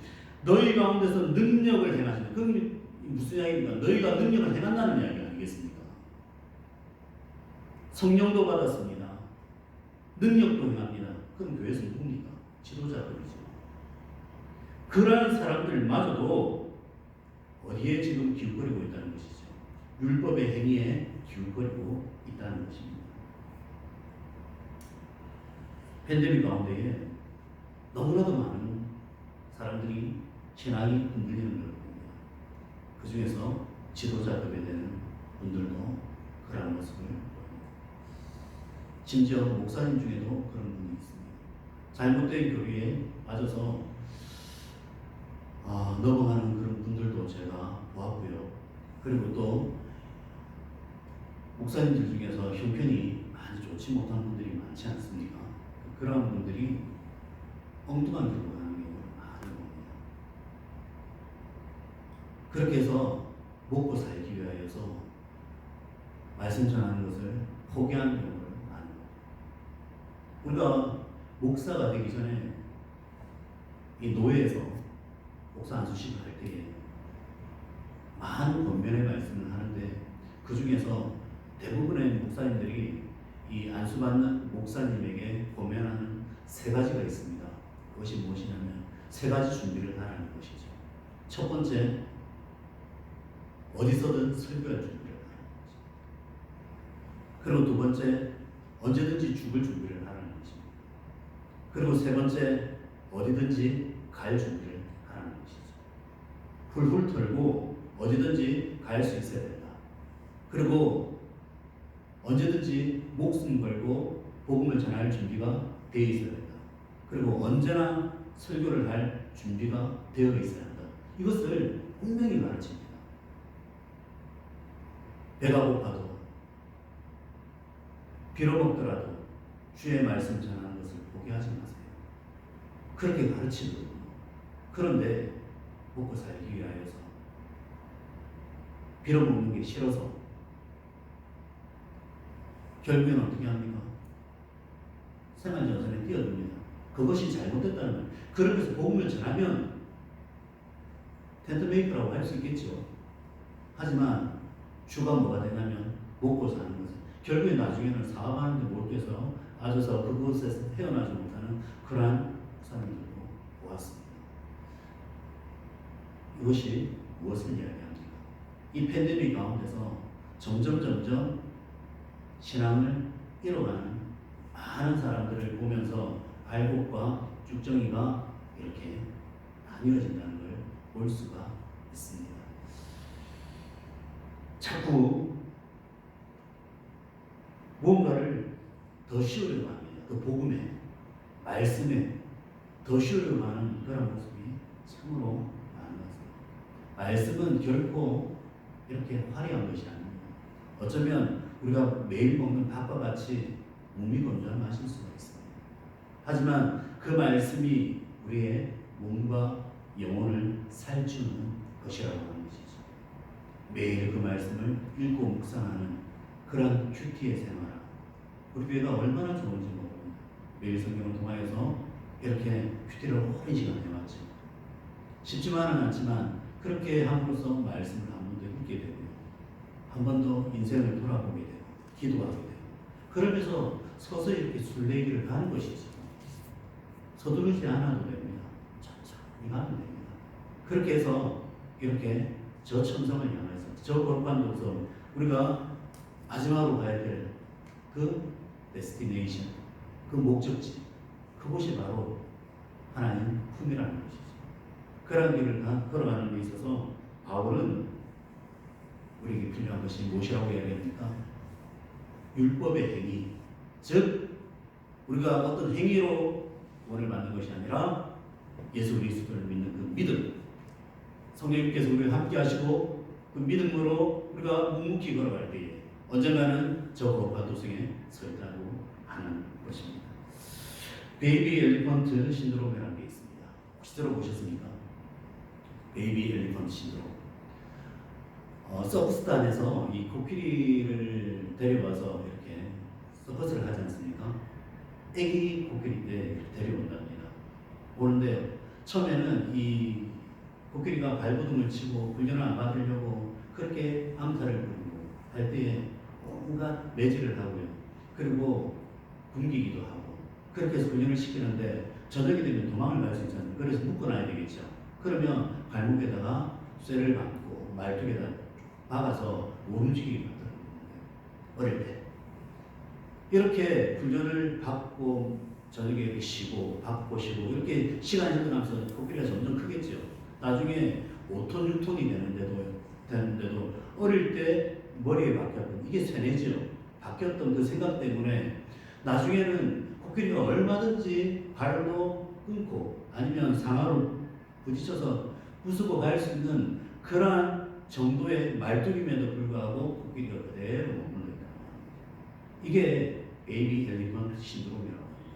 너희 가운데서 능력을 행하시는, 그럼 무슨 이야기입니까? 너희가 능력을 행한다는 이야기 아니겠습니까? 성령도 받았습니다. 능력도 행합니다. 그럼 교회에서 누굽니까? 지도자들이죠. 그러한 사람들마저도 어디에 지금 기웃거리고 있다는 것이죠. 율법의 행위에 기웃거리고 있다는 것입니다. 팬데믹 가운데에 너무나도 많은 사람들이 신앙이 흔들리는 걸 봅니다. 그 중에서 지도자급에 되는 분들도 그러한 모습을 보입니다. 심지어 목사님 중에도 그런 분이 있습니다. 잘못된 교리에 빠져서 넘어가는 그런 분들도 제가 보았고요. 그리고 또 목사님들 중에서 형편이 많이 좋지 못한 분들이 많지 않습니까? 그런 분들이 엉뚱한 길로 가는 경우를 많이 봅니다. 그렇게 해서 먹고 살기 위하여서 말씀 전하는 것을 포기하는 경우를 많이 봅니다. 우리가 목사가 되기 전에 이 노예에서 목사 안수식을 할 때에 많은 권면의 말씀을 하는데 그 중에서 대부분의 목사님들이 이 안수받는 목사님에게 권면하는 세 가지가 있습니다. 그것이 무엇이냐면 세 가지 준비를 하라는 것이죠. 첫 번째, 어디서든 설교할 준비를 하라는 것이죠. 그리고 두 번째, 언제든지 죽을 준비를 하라는 것입니다. 그리고 세 번째, 어디든지 갈 준비를 하라는 것이죠. 훌훌 털고 어디든지 갈 수 있어야 된다. 그리고 언제든지 목숨 걸고 복음을 전할 준비가 되어 있어야 된다. 그리고 언제나 설교를 할 준비가 되어 있어야 한다. 이것을 분명히 가르칩니다. 배가 고파도 빌어먹더라도 주의 말씀 전하는 것을 포기하지 마세요. 그렇게 가르치거든요. 그런데 먹고 살기 위하여서 빌어먹는 게 싫어서 결국엔 어떻게 합니까? 생활전선에 뛰어듭니다. 그것이 잘못됐다는 말. 그렇게 해서 복음을 전하면 텐트메이커라고 할 수 있겠죠. 하지만 주가 뭐가 되냐면 먹고 사는 것은 결국에 나중에는 사업하는데 몰두해서 빠져서 그곳에서 헤어나지 못하는 그러한 사람들도 보았습니다. 이것이 무엇을 이야기합니까? 이 팬데믹 가운데서 점점 신앙을 잃어가는 많은 사람들을 보면서 발복과 쭉정이가 이렇게 나뉘어진다는 걸 볼 수가 있습니다. 자꾸 뭔가를 더 씌우려고 합니다. 그 복음에, 말씀에 더 씌우려고 하는 그런 모습이 참으로 많은 것 같습니다. 말씀은 결코 이렇게 화려한 것이 아닙니다. 어쩌면 우리가 매일 먹는 밥과 같이 몸이 건조하실 수가 있습니다. 하지만 그 말씀이 우리의 몸과 영혼을 살주는 것이라고 하는 것이죠. 매일 그 말씀을 읽고 묵상하는 그런 큐티의 생활. 우리 교회가 얼마나 좋은지 모릅니다. 매일 성경을 통하여서 이렇게 큐티를 오랜 시간 해왔죠. 쉽지만은 않지만 그렇게 함으로써 말씀을 한 번 더 읽게 되고요. 한 번 더 인생을 돌아보게 되고 기도하게 되고 그러면서 서서히 이렇게 순례길을 가는 것이죠. 서두르지 않아도 됩니다. 천천히 가면 됩니다. 그렇게 해서 이렇게 저 천성을 향해서 저 거룩한 도서 우리가 마지막으로 가야 될 그 데스티네이션, 그 목적지, 그곳이 바로 하나님 품이라는 것이죠. 그런 길을 걸어가는 데 있어서 바울은 우리에게 필요한 것이 무엇이라고 이야기합니까? 율법의 행위, 즉 우리가 어떤 행위로 구원을 받는 것이 아니라 예수 그리스도를 믿는 그 믿음, 성령님께서 우리와 함께 하시고 그 믿음으로 우리가 묵묵히 걸어갈 때에 언젠가는 저 거룩한 도성에 서 있다고 하는 것입니다. 베이비 엘리펀트 신드롬이라는 게 있습니다. 혹시 들어보셨습니까? 베이비 엘리펀트 신드롬. 서커스단에서 이 코끼리를 데려와서 이렇게 서커스를 하지 않습니까? 애기 코끼리 때 데려온답니다. 오는데 처음에는 이 코끼리가 발버둥을 치고 훈련을 안 받으려고 그렇게 암살을 부리고 할 때에 온갖 매질을 하고요. 그리고 굶기기도 하고 그렇게 해서 훈련을 시키는데 저녁이 되면 도망을 갈 수 있잖아요. 그래서 묶어놔야 되겠죠. 그러면 발목에다가 쇠를 감고 말뚝에다 박아서 못 움직이게 만들어요. 어릴 때 이렇게 훈련을 받고 저녁에 이렇게 쉬고 받고 쉬고 이렇게 시간이 흘러가면서 코끼리가 점점 크겠죠. 나중에 5톤 6톤이 되는데도 어릴 때 머리에 박혔던 이게 쇠뇌죠. 박혔던 그 생각 때문에 나중에는 코끼리가 얼마든지 발로 끊고 아니면 상하로 부딪혀서 부수고 갈 수 있는 그러한 정도의 말뚝임에도 불구하고 코끼리가 그대로 머물러 있다. 이게 베이비 엘리펀트 신드롬이라고 합니다.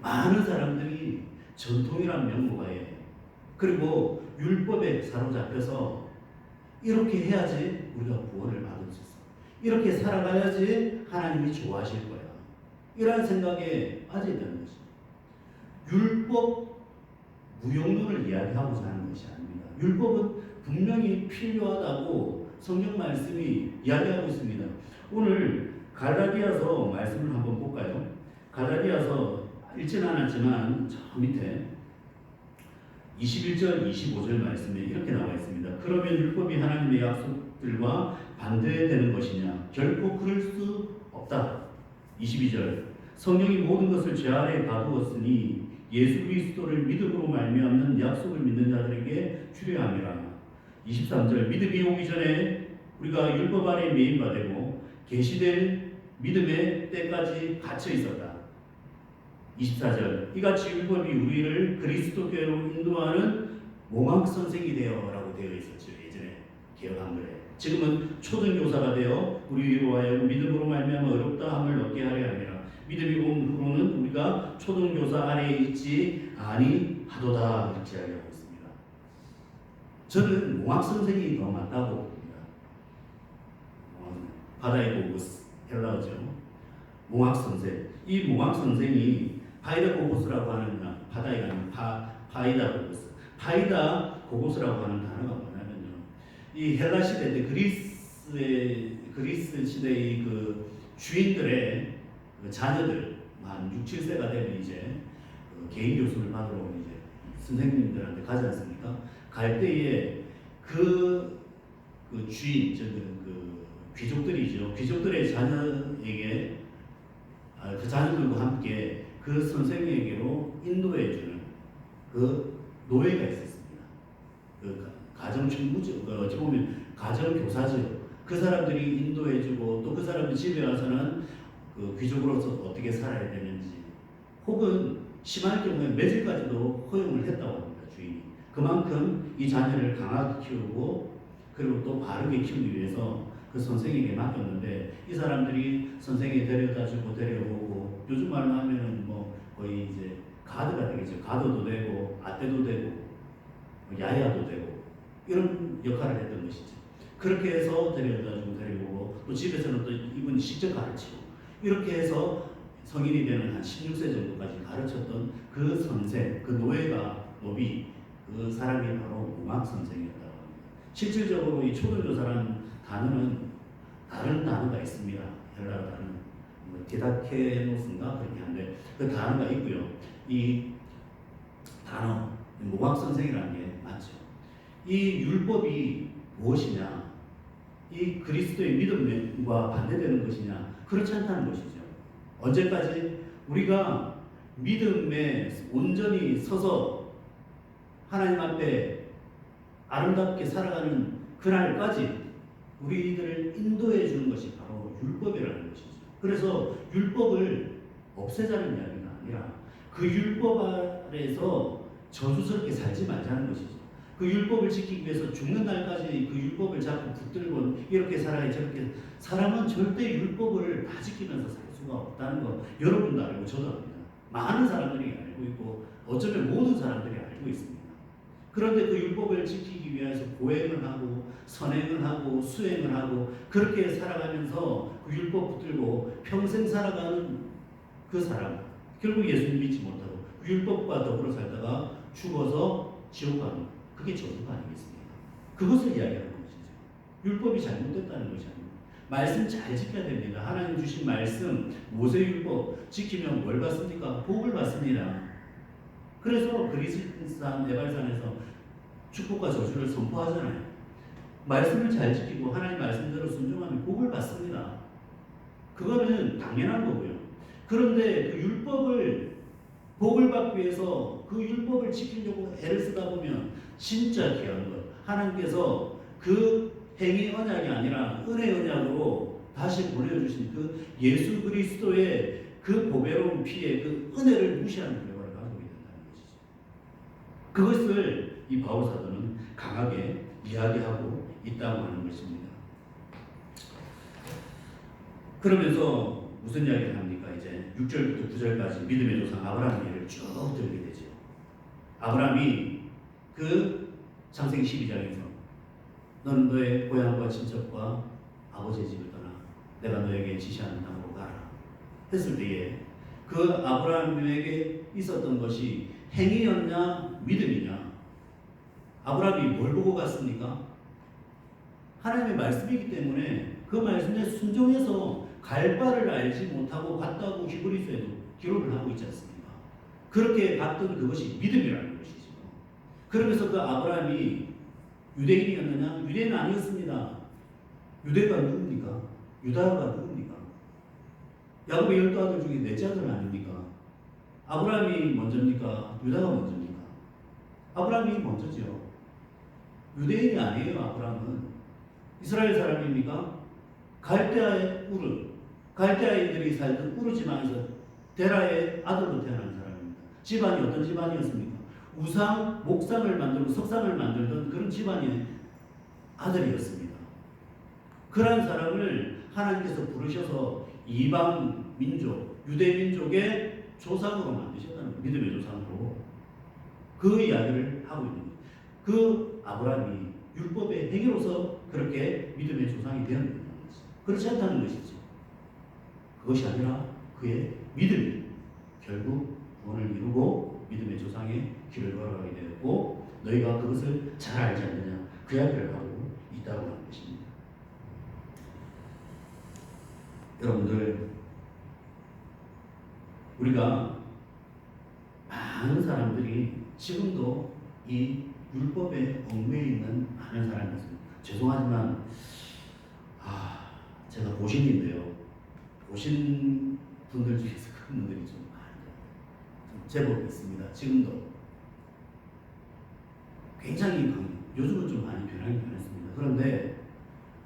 많은 사람들이 전통이란 명목하에 그리고 율법에 사로잡혀서 이렇게 해야지 우리가 구원을 받을 수 있어. 이렇게 살아가야지 하나님이 좋아하실 거야. 이런 생각에 빠져 있다는 것이죠. 율법 무용론을 이야기하고자 하는 것이 아닙니다. 율법은 분명히 필요하다고 성경 말씀이 이야기하고 있습니다. 오늘 갈라디아서 말씀을 한번 볼까요? 갈라디아서 읽지는 않았지만 저 밑에 21절, 25절 말씀에 이렇게 나와 있습니다. 그러면 율법이 하나님의 약속들과 반대되는 것이냐? 결코 그럴 수 없다. 22절 성령이 모든 것을 죄 아래 가두었으니 예수 그리스도를 믿음으로 말미암는 약속을 믿는 자들에게 주려함이라. 23절 믿음이 오기 전에 우리가 율법 아래 매인바 되고 계시될 믿음의 때까지 갇혀 있었다. 24절 이같이 율법이 우리를 그리스도께로 인도하는 몽학 선생이 되어라고 되어 있었죠. 예전에 개혁 한글에. 지금은 초등교사가 되어 우리 위로하여 믿음으로 말미암아 어렵다 함을 얻게 하려 함이라. 믿음이 온 후로는 우리가 초등교사 아래에 있지 아니하도다 이렇게 이야기하고 있습니다. 저는 몽학 선생이 더 맞다고 봅니다. 바다이고고스 헬라어죠. 몽학 선생. 이 몽학 선생이 파이다고고스라고 하는 바다이가 아닌 파이다고고스. 파이다고고스라고 하는 단어가 뭐냐면요. 이 헬라 시대 때 그리스 시대의 그 주인들의 그 자녀들 한 6, 7세가 되면 이제 그 개인 교습을 받으러 이제 선생님들한테 가지 않습니까? 갈 때에 그 주인, 그 귀족들이죠. 귀족들의 자녀에게 그 자녀들과 함께 그 선생에게로 인도해주는 그 노예가 있었습니다. 그 가정충부죠. 어찌 보면 가정교사죠. 그 사람들이 인도해주고 또 그 사람들 집에 와서는 그 귀족으로서 어떻게 살아야 되는지 혹은 심할 경우에 매질까지도 허용을 했다고 합니다. 주인이. 그만큼 이 자녀를 강하게 키우고 그리고 또 바르게 키우기 위해서 그 선생에게 맡겼는데 이 사람들이 선생이 데려다주고 데려오고 요즘 말로 하면은 뭐 거의 이제 가드가 되겠죠. 가드도 되고 아떼도 되고 야야도 되고 이런 역할을 했던 것이죠. 그렇게 해서 데려다주고 데려오고 또 집에서는 또 이분 직접 가르치고 이렇게 해서 성인이 되는 한 16세 정도까지 가르쳤던 그 선생, 그 노비, 그 사람이 바로 몽학 선생이었다고 합니다. 실질적으로 이 초등교사라는 단어는 다른 단어가 있습니다. 헬라어 단어, 디다케노스인가 그렇게 한데 그 단어가 있고요. 이 단어 몽학 선생이라는 게 맞죠. 이 율법이 무엇이냐? 이 그리스도의 믿음과 반대되는 것이냐? 그렇지 않다는 것이죠. 언제까지 우리가 믿음에 온전히 서서 하나님 앞에 아름답게 살아가는 그날까지 우리들을 인도해 주는 것이 바로 율법이라는 것이죠. 그래서 율법을 없애자는 이야기가 아니라 그 율법 아래에서 저주스럽게 살지 말자는 것이죠. 그 율법을 지키기 위해서 죽는 날까지 그 율법을 자꾸 붙들고 이렇게 살아야 저렇게 사람은 절대 율법을 다 지키면서 살 수가 없다는 거 여러분도 알고 저도 압니다. 많은 사람들이 알고 있고 어쩌면 모든 사람들이 알고 있습니다. 그런데 그 율법을 지키기 위해서 고행을 하고 선행을 하고 수행을 하고 그렇게 살아가면서 그 율법 붙들고 평생 살아가는 그 사람 결국 예수님 믿지 못하고 그 율법과 더불어 살다가 죽어서 지옥 가는 그게 저주가 아니겠습니까? 그것을 이야기하는 것이죠. 율법이 잘못됐다는 것이 아닙니다. 말씀 잘 지켜야 됩니다. 하나님 주신 말씀, 모세율법 지키면 뭘 받습니까? 복을 받습니다. 그래서 그리스산 에발산에서 축복과 저주를 선포하잖아요. 말씀을 잘 지키고 하나님 말씀대로 순종하면 복을 받습니다. 그거는 당연한 거고요. 그런데 그 율법을 복을 받기 위해서 그 율법을 지키려고 애를 쓰다 보면 진짜 귀한 것, 하나님께서 그 행위 언약이 아니라 은혜 언약으로 다시 보내주신 그 예수 그리스도의 그 보배로운 피에 그 은혜를 무시하는 결과를 가져오게 된다는 것이죠. 그것을 이 바울 사도는 강하게 이야기하고 있다고 하는 것입니다. 그러면서 무슨 이야기를 합니까? 이제 6절부터 9절까지 믿음의 조상 아브라함의 예를 쭉 들게 되죠. 아브라함이 그 창세기 12장에서 너는 너의 고향과 친척과 아버지의 집을 떠나 내가 너에게 지시하는 땅으로 가라 했을 때에 그 아브라함에게 있었던 것이 행위였냐 믿음이냐? 아브라함이 뭘 보고 갔습니까? 하나님의 말씀이기 때문에 그 말씀에 순종해서 갈 바를 알지 못하고 갔다고 히브리서에도 기록을 하고 있지 않습니까? 그렇게 갔던 그것이 믿음이라는 것이죠. 그러면서 그 아브라함이 유대인이었느냐? 유대인은 아니었습니다. 유대가 누굽니까? 유다가 누굽니까? 야곱의 12아들 중에 넷째 아들 아닙니까? 아브라함이 먼저입니까? 유다가 먼저입니까? 아브라함이 먼저죠. 유대인이 아니에요. 아브라함은 이스라엘 사람입니까? 갈대아의 우르, 갈대아인들이 살던 우르 지방에서 데라의 아들로 태어난 사람입니다. 집안이 어떤 집안이었습니까? 우상, 목상을 만들고 석상을 만들던 그런 집안의 아들이었습니다. 그러한 사람을 하나님께서 부르셔서 이방 민족, 유대 민족의 조상으로 만드셨다는 거예요. 믿음의 조상으로. 그 이야기를 하고 있는 거예요. 그 아브라함이 율법의 행위로서 그렇게 믿음의 조상이 되었다는 것이죠. 그렇지 않다는 것이죠. 그것이 아니라 그의 믿음이 결국 구원을 이루고 믿음의 조상의 길을 걸어가게 되었고 너희가 그것을 잘 알지 않느냐 그 이야기를 하고 있다고 하는 것입니다. 여러분들 우리가 많은 사람들이 지금도 이 율법에 얽매여 있는 많은 사람이 있습니다. 죄송하지만 제가 보신인데요. 보신 분들 중에서 그런 분들이 좀 제법 있습니다. 지금도 굉장히 요즘은 좀 많이 변하긴 변했습니다. 그런데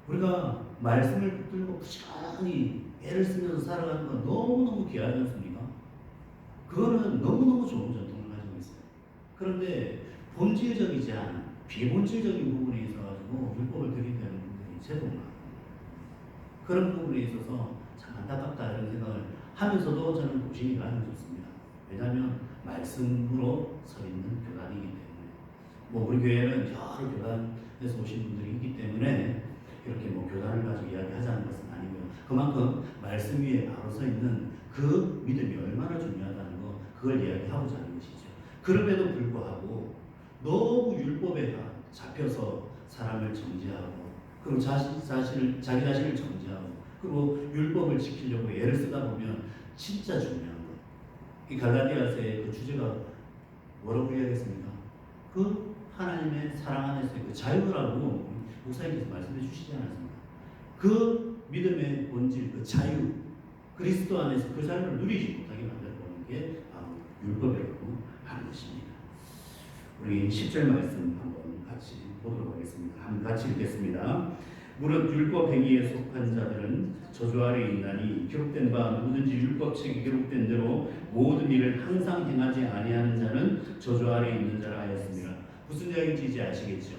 우리가 말씀을 붙들고 부지런히 애를 쓰면서 살아가는 건 너무너무 귀하지 않습니까? 그거는 너무너무 좋은 전통을 가지고 있어요. 그런데 본질적이지 않은 비본질적인 부분에 있어가지고 율법을 들이대는 분들이 제법 많아요. 그런 부분에 있어서 참 안타깝다 이런 생각을 하면서도 저는 고심이 가장 좋습니다. 왜냐하면 말씀으로 서 있는 교단이기 때문에 우리 교회는 여러 교단에서 오신 분들이 있기 때문에 이렇게 교단을 가지고 이야기하자는 것은 아니고요. 그만큼 말씀 위에 바로 서 있는 그 믿음이 얼마나 중요하다는 거 그걸 이야기하고자 하는 것이죠. 그럼에도 불구하고 너무 율법에 잡혀서 사람을 정죄하고 그리고 자기 자신을 정죄하고 그리고 율법을 지키려고 애를 쓰다 보면 진짜 중요한 것. 이 갈라디아서의 그 주제가 뭐라고 이야기했습니까? 그 하나님의 사랑 안에서의 그 자유라고 목사님께서 말씀해 주시지 않았습니까? 그 믿음의 본질, 그 자유, 그리스도 안에서 그 자유를 누리지 못하게 만들어보는 게 바로 율법이라고 하는 것입니다. 우리 10절 말씀 한번 같이 보도록 하겠습니다. 한번 같이 읽겠습니다. 무릇 율법 행위에 속한 자들은 저주 아래에 있나니 기록된 바 누구든지 율법책에 기록된 대로 모든 일을 항상 행하지 아니하는 자는 저주 아래에 있는 자라 하였습니다. 무슨 이야기인지 이제 아시겠죠?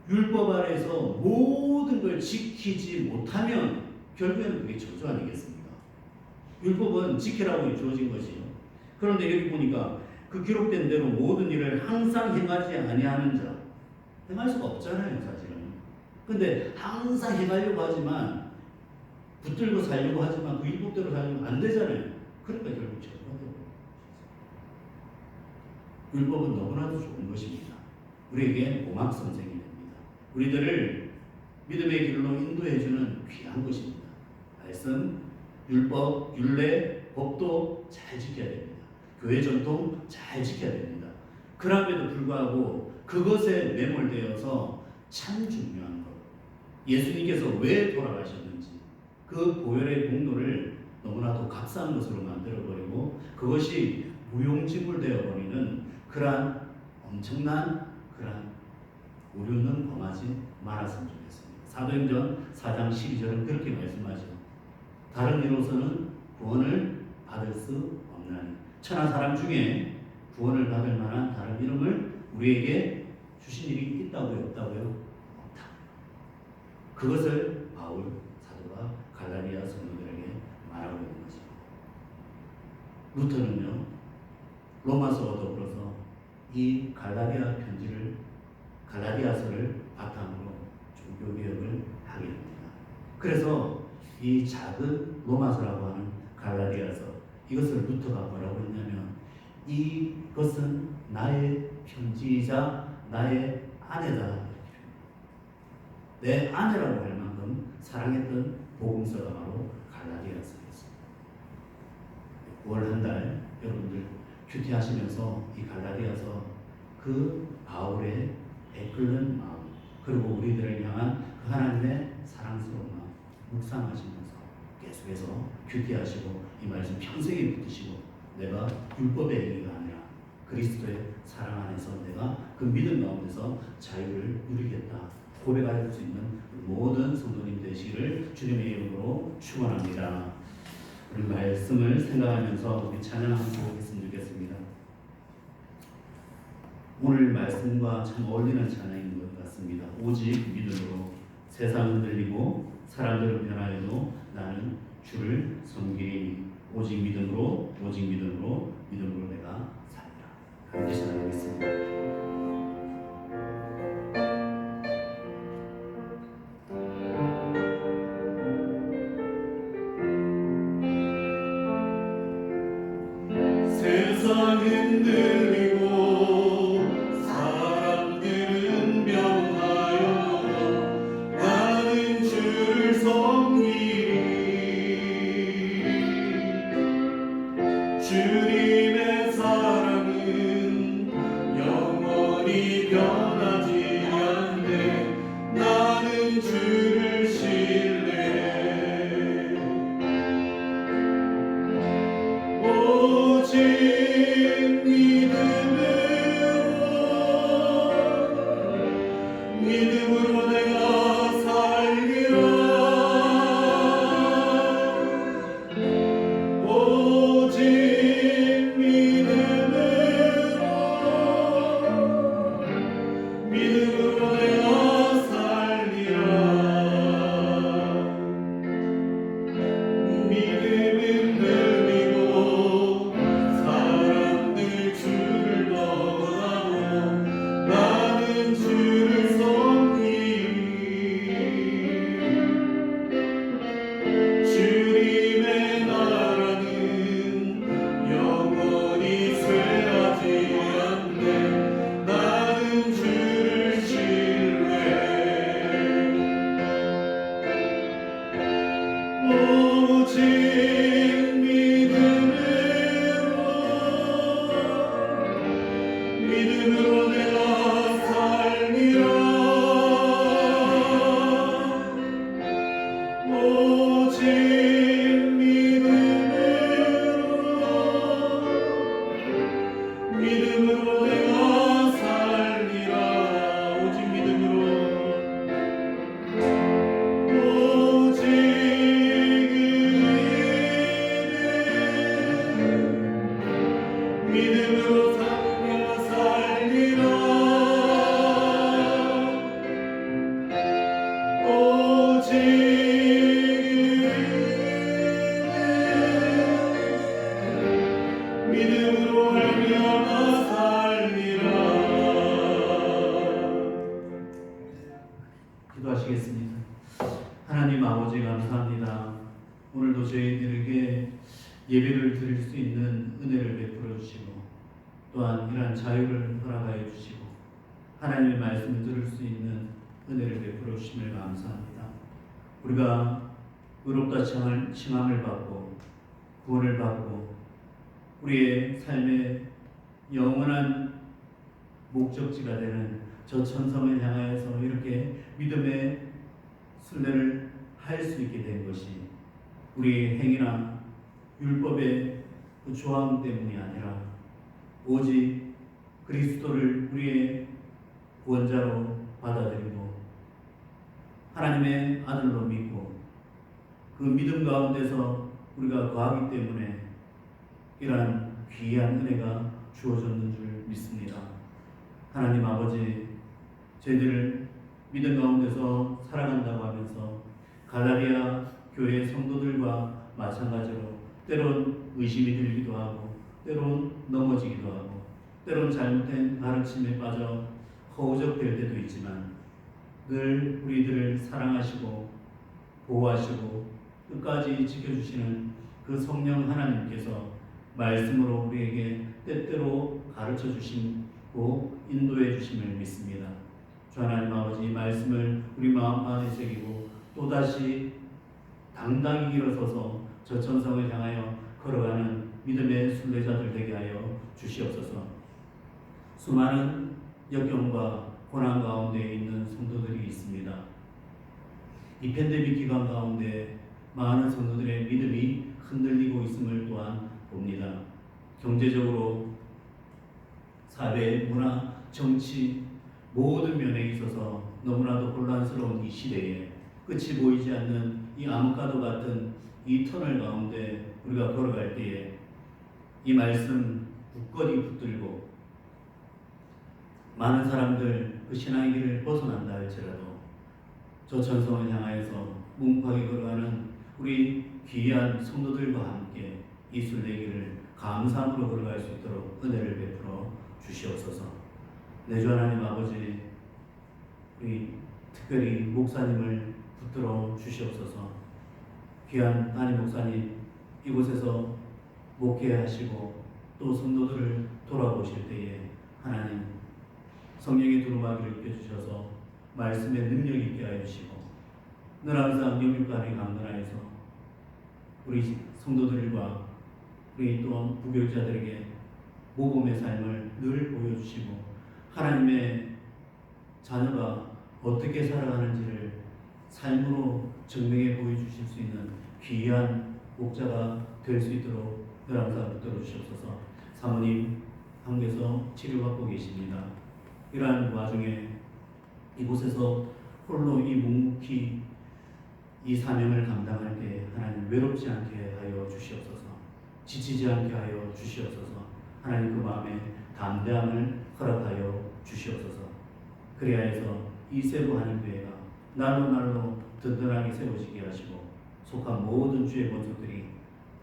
율법 아래에서 모든 걸 지키지 못하면 결국에는 그게 저주 아니겠습니까? 율법은 지키라고 주어진 것이요. 그런데 여기 보니까 그 기록된 대로 모든 일을 항상 행하지 아니하는 자, 행할 수가 없잖아요, 사실은. 근데 항상 행하려고 하지만 붙들고 살려고 하지만 그 율법대로 살려면 안 되잖아요. 그러니까 결국 저주가 되고 율법은 너무나도 좋은 것입니다. 우리에게 고막 선생이 됩니다. 우리들을 믿음의 길로 인도해주는 귀한 것입니다. 말씀, 율법, 율례, 법도 잘 지켜야 됩니다. 교회 전통 잘 지켜야 됩니다. 그럼에도 불구하고 그것에 매몰되어서 참 중요한 것, 예수님께서 왜 돌아가셨는지 그 보혈의 공로를 너무나도 값싼 것으로 만들어버리고 그것이 무용지물 되어버리는 그러한 엄청난 그러한 우려는 범하지 말았으면 좋겠습니다. 사도행전 4장 12절은 그렇게 말씀하죠. 다른 이로서는 구원을 받을 수 없나니 천하 사람 중에 구원을 받을 만한 다른 이름을 우리에게 주신 일이 있다고요? 없다고요? 없다. 그것을 바울 사도가 갈라디아 성도들에게 말하고 있는 거죠. 루터는요 로마서와 더불어서 이 갈라디아서를 바탕으로 종교개혁을 하게 됩니다. 그래서 이 작은 로마서라고 하는 갈라디아서, 이것을 루터가 뭐라고 했냐면 이것은 나의 편지이자 나의 아내다. 내 아내라고 할 만큼 사랑했던 복음서가 바로 갈라디아서였습니다. 9월 한 달 여러분들 큐티하시면서 이 갈라디아서 그 바울의 애끓는 마음, 그리고 우리들을 향한 그 하나님의 사랑스러운 마음 묵상하시면서 계속해서 큐티하시고 이 말씀 평생에 붙드시고 내가 율법의 행위가 아니라 그리스도의 사랑 안에서 내가 그 믿음 가운데서 자유를 누리겠다 고백할 수 있는 모든 성도님 되시기를 주님의 이름으로 축원합니다. 우리 말씀을 생각하면서 우리 찬양 한번 보겠으면 좋겠습니다. 오늘 말씀과 참 어울리는 찬양인 것 같습니다. 오직 믿음으로 세상은 흔들리고 사람들은 변하여도 나는 주를 섬기리니 오직 믿음으로 내가 살리라. 함께 찬양하겠습니다. 세상은 흔들리고 사람들은 변하여도 나는 주를 섬기리. 주님의 사랑은 영원히 변하지 않네. 나는 주를 신뢰해. 오직 믿음으로 내가 살리라. 오직 믿음으로 내가 살리라. 믿음은 들리고 사람들 주를 떠나고 나는 주를 섬기리. 주님의 나라는 영원히 쇠하지 않네. 나는 주를 신뢰해. 오직 믿음으로 내가 살리라. 오직 믿음으로 내가 살리라. 오직 믿음으로 살며 살리라. 오직 믿음으로 말미암아 살리라. 기도하시겠습니다. 하나님 아버지 감사합니다. 오늘도 저희들에게 예배를 드릴 수 있는 은혜를 베풀어 주시고 또한 이러한 자유를 허락하여 주시고 하나님의 말씀을 들을 수 있는 은혜를 베풀어 주심을 감사합니다. 우리가 의롭다 칭함을 받고 구원을 받고 우리의 삶의 영원한 목적지가 되는 저 천성을 향하여서 이렇게 믿음의 순례를 할 수 있게 된 것이 우리의 행위나 율법의 그 조항 때문이 아니라 오직 그리스도를 우리의 구원자로 받아들이고 하나님의 아들로 믿고 그 믿음 가운데서 우리가 거하기 때문에 이러한 귀한 은혜가 주어졌는 줄 믿습니다. 하나님 아버지, 저희들 믿음 가운데서 살아간다고 하면서 갈라디아 교회 성도들과 마찬가지로 때론 의심이 들기도 하고 때론 넘어지기도 하고 때론 잘못된 가르침에 빠져 허우적될 때도 있지만 늘 우리들을 사랑하시고 보호하시고 끝까지 지켜주시는 그 성령 하나님께서 말씀으로 우리에게 때때로 가르쳐 주시고 인도해 주심을 믿습니다. 주 하나님 아버지, 말씀을 우리 마음 안에 새기고 또다시 당당히 일어서서 저 천성을 향하여 걸어가는 믿음의 순례자들 되게 하여 주시옵소서. 수많은 역경과 고난 가운데 있는 성도들이 있습니다. 이 팬데믹 기간 가운데 많은 성도들의 믿음이 흔들리고 있음을 또한 봅니다. 경제적으로 사회, 문화, 정치 모든 면에 있어서 너무나도 혼란스러운 이 시대에 끝이 보이지 않는 이 암흑가도 같은 이 터널 가운데 우리가 걸어갈 때에 이 말씀 굳건히 붙들고 많은 사람들 그 신앙의 길을 벗어난다 할지라도 저 천성을 향하여서 묵묵하게 걸어가는 우리 귀한 성도들과 함께 이 순례길을 감사함으로 걸어갈 수 있도록 은혜를 베풀어 주시옵소서. 내 주 하나님 아버지, 우리 특별히 목사님을 붙들어 주시옵소서. 귀한 담임 목사님 이곳에서 목회하시고 또 성도들을 돌아보실 때에 하나님 성령의 두루마기를 입혀주셔서 말씀의 능력 있게 하여 주시고 늘 항상 영육간에 강건하여서 우리 성도들과 우리 또한 부교육자들에게 모범의 삶을 늘 보여주시고 하나님의 자녀가 어떻게 살아가는지를 삶으로 증명해 보여주실 수 있는 귀한 목자가 될 수 있도록 늘 항상 붙들어 주시옵소서. 사모님 한국에서 치료받고 계십니다. 이러한 와중에 이곳에서 홀로 이 묵묵히 이 사명을 감당할 때 하나님 외롭지 않게 하여 주시옵소서. 지치지 않게 하여 주시옵소서. 하나님 그 마음에 담대함을 허락하여 주시옵소서. 그래야 해서 이 세부 하나님교회가 날로 날로 든든하게 세워지게 하시고 속한 모든 주의 본속들이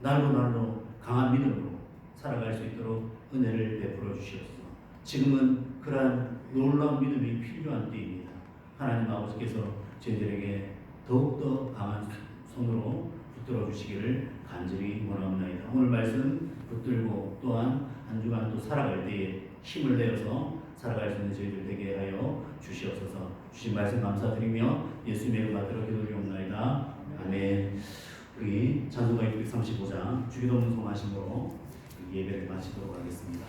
날로 날로 강한 믿음으로 살아갈 수 있도록 은혜를 베풀어 주시옵소서. 지금은 그러한 놀라운 믿음이 필요한 때입니다. 하나님 아버지께서 저희들에게 더욱더 강한 손으로 붙들어 주시기를 간절히 원하옵나이다. 오늘 말씀 붙들고 또한 한 주간 또 살아갈 때에 힘을 내어서 살아갈 수 있는 저희들 되게 하여 주시옵소서. 주신 말씀 감사드리며 예수님의 이름 받들어 기도드리옵나이다. 아멘. 우리 찬송가 635장 주기도문 송하심으로 예배를 마치도록 하겠습니다.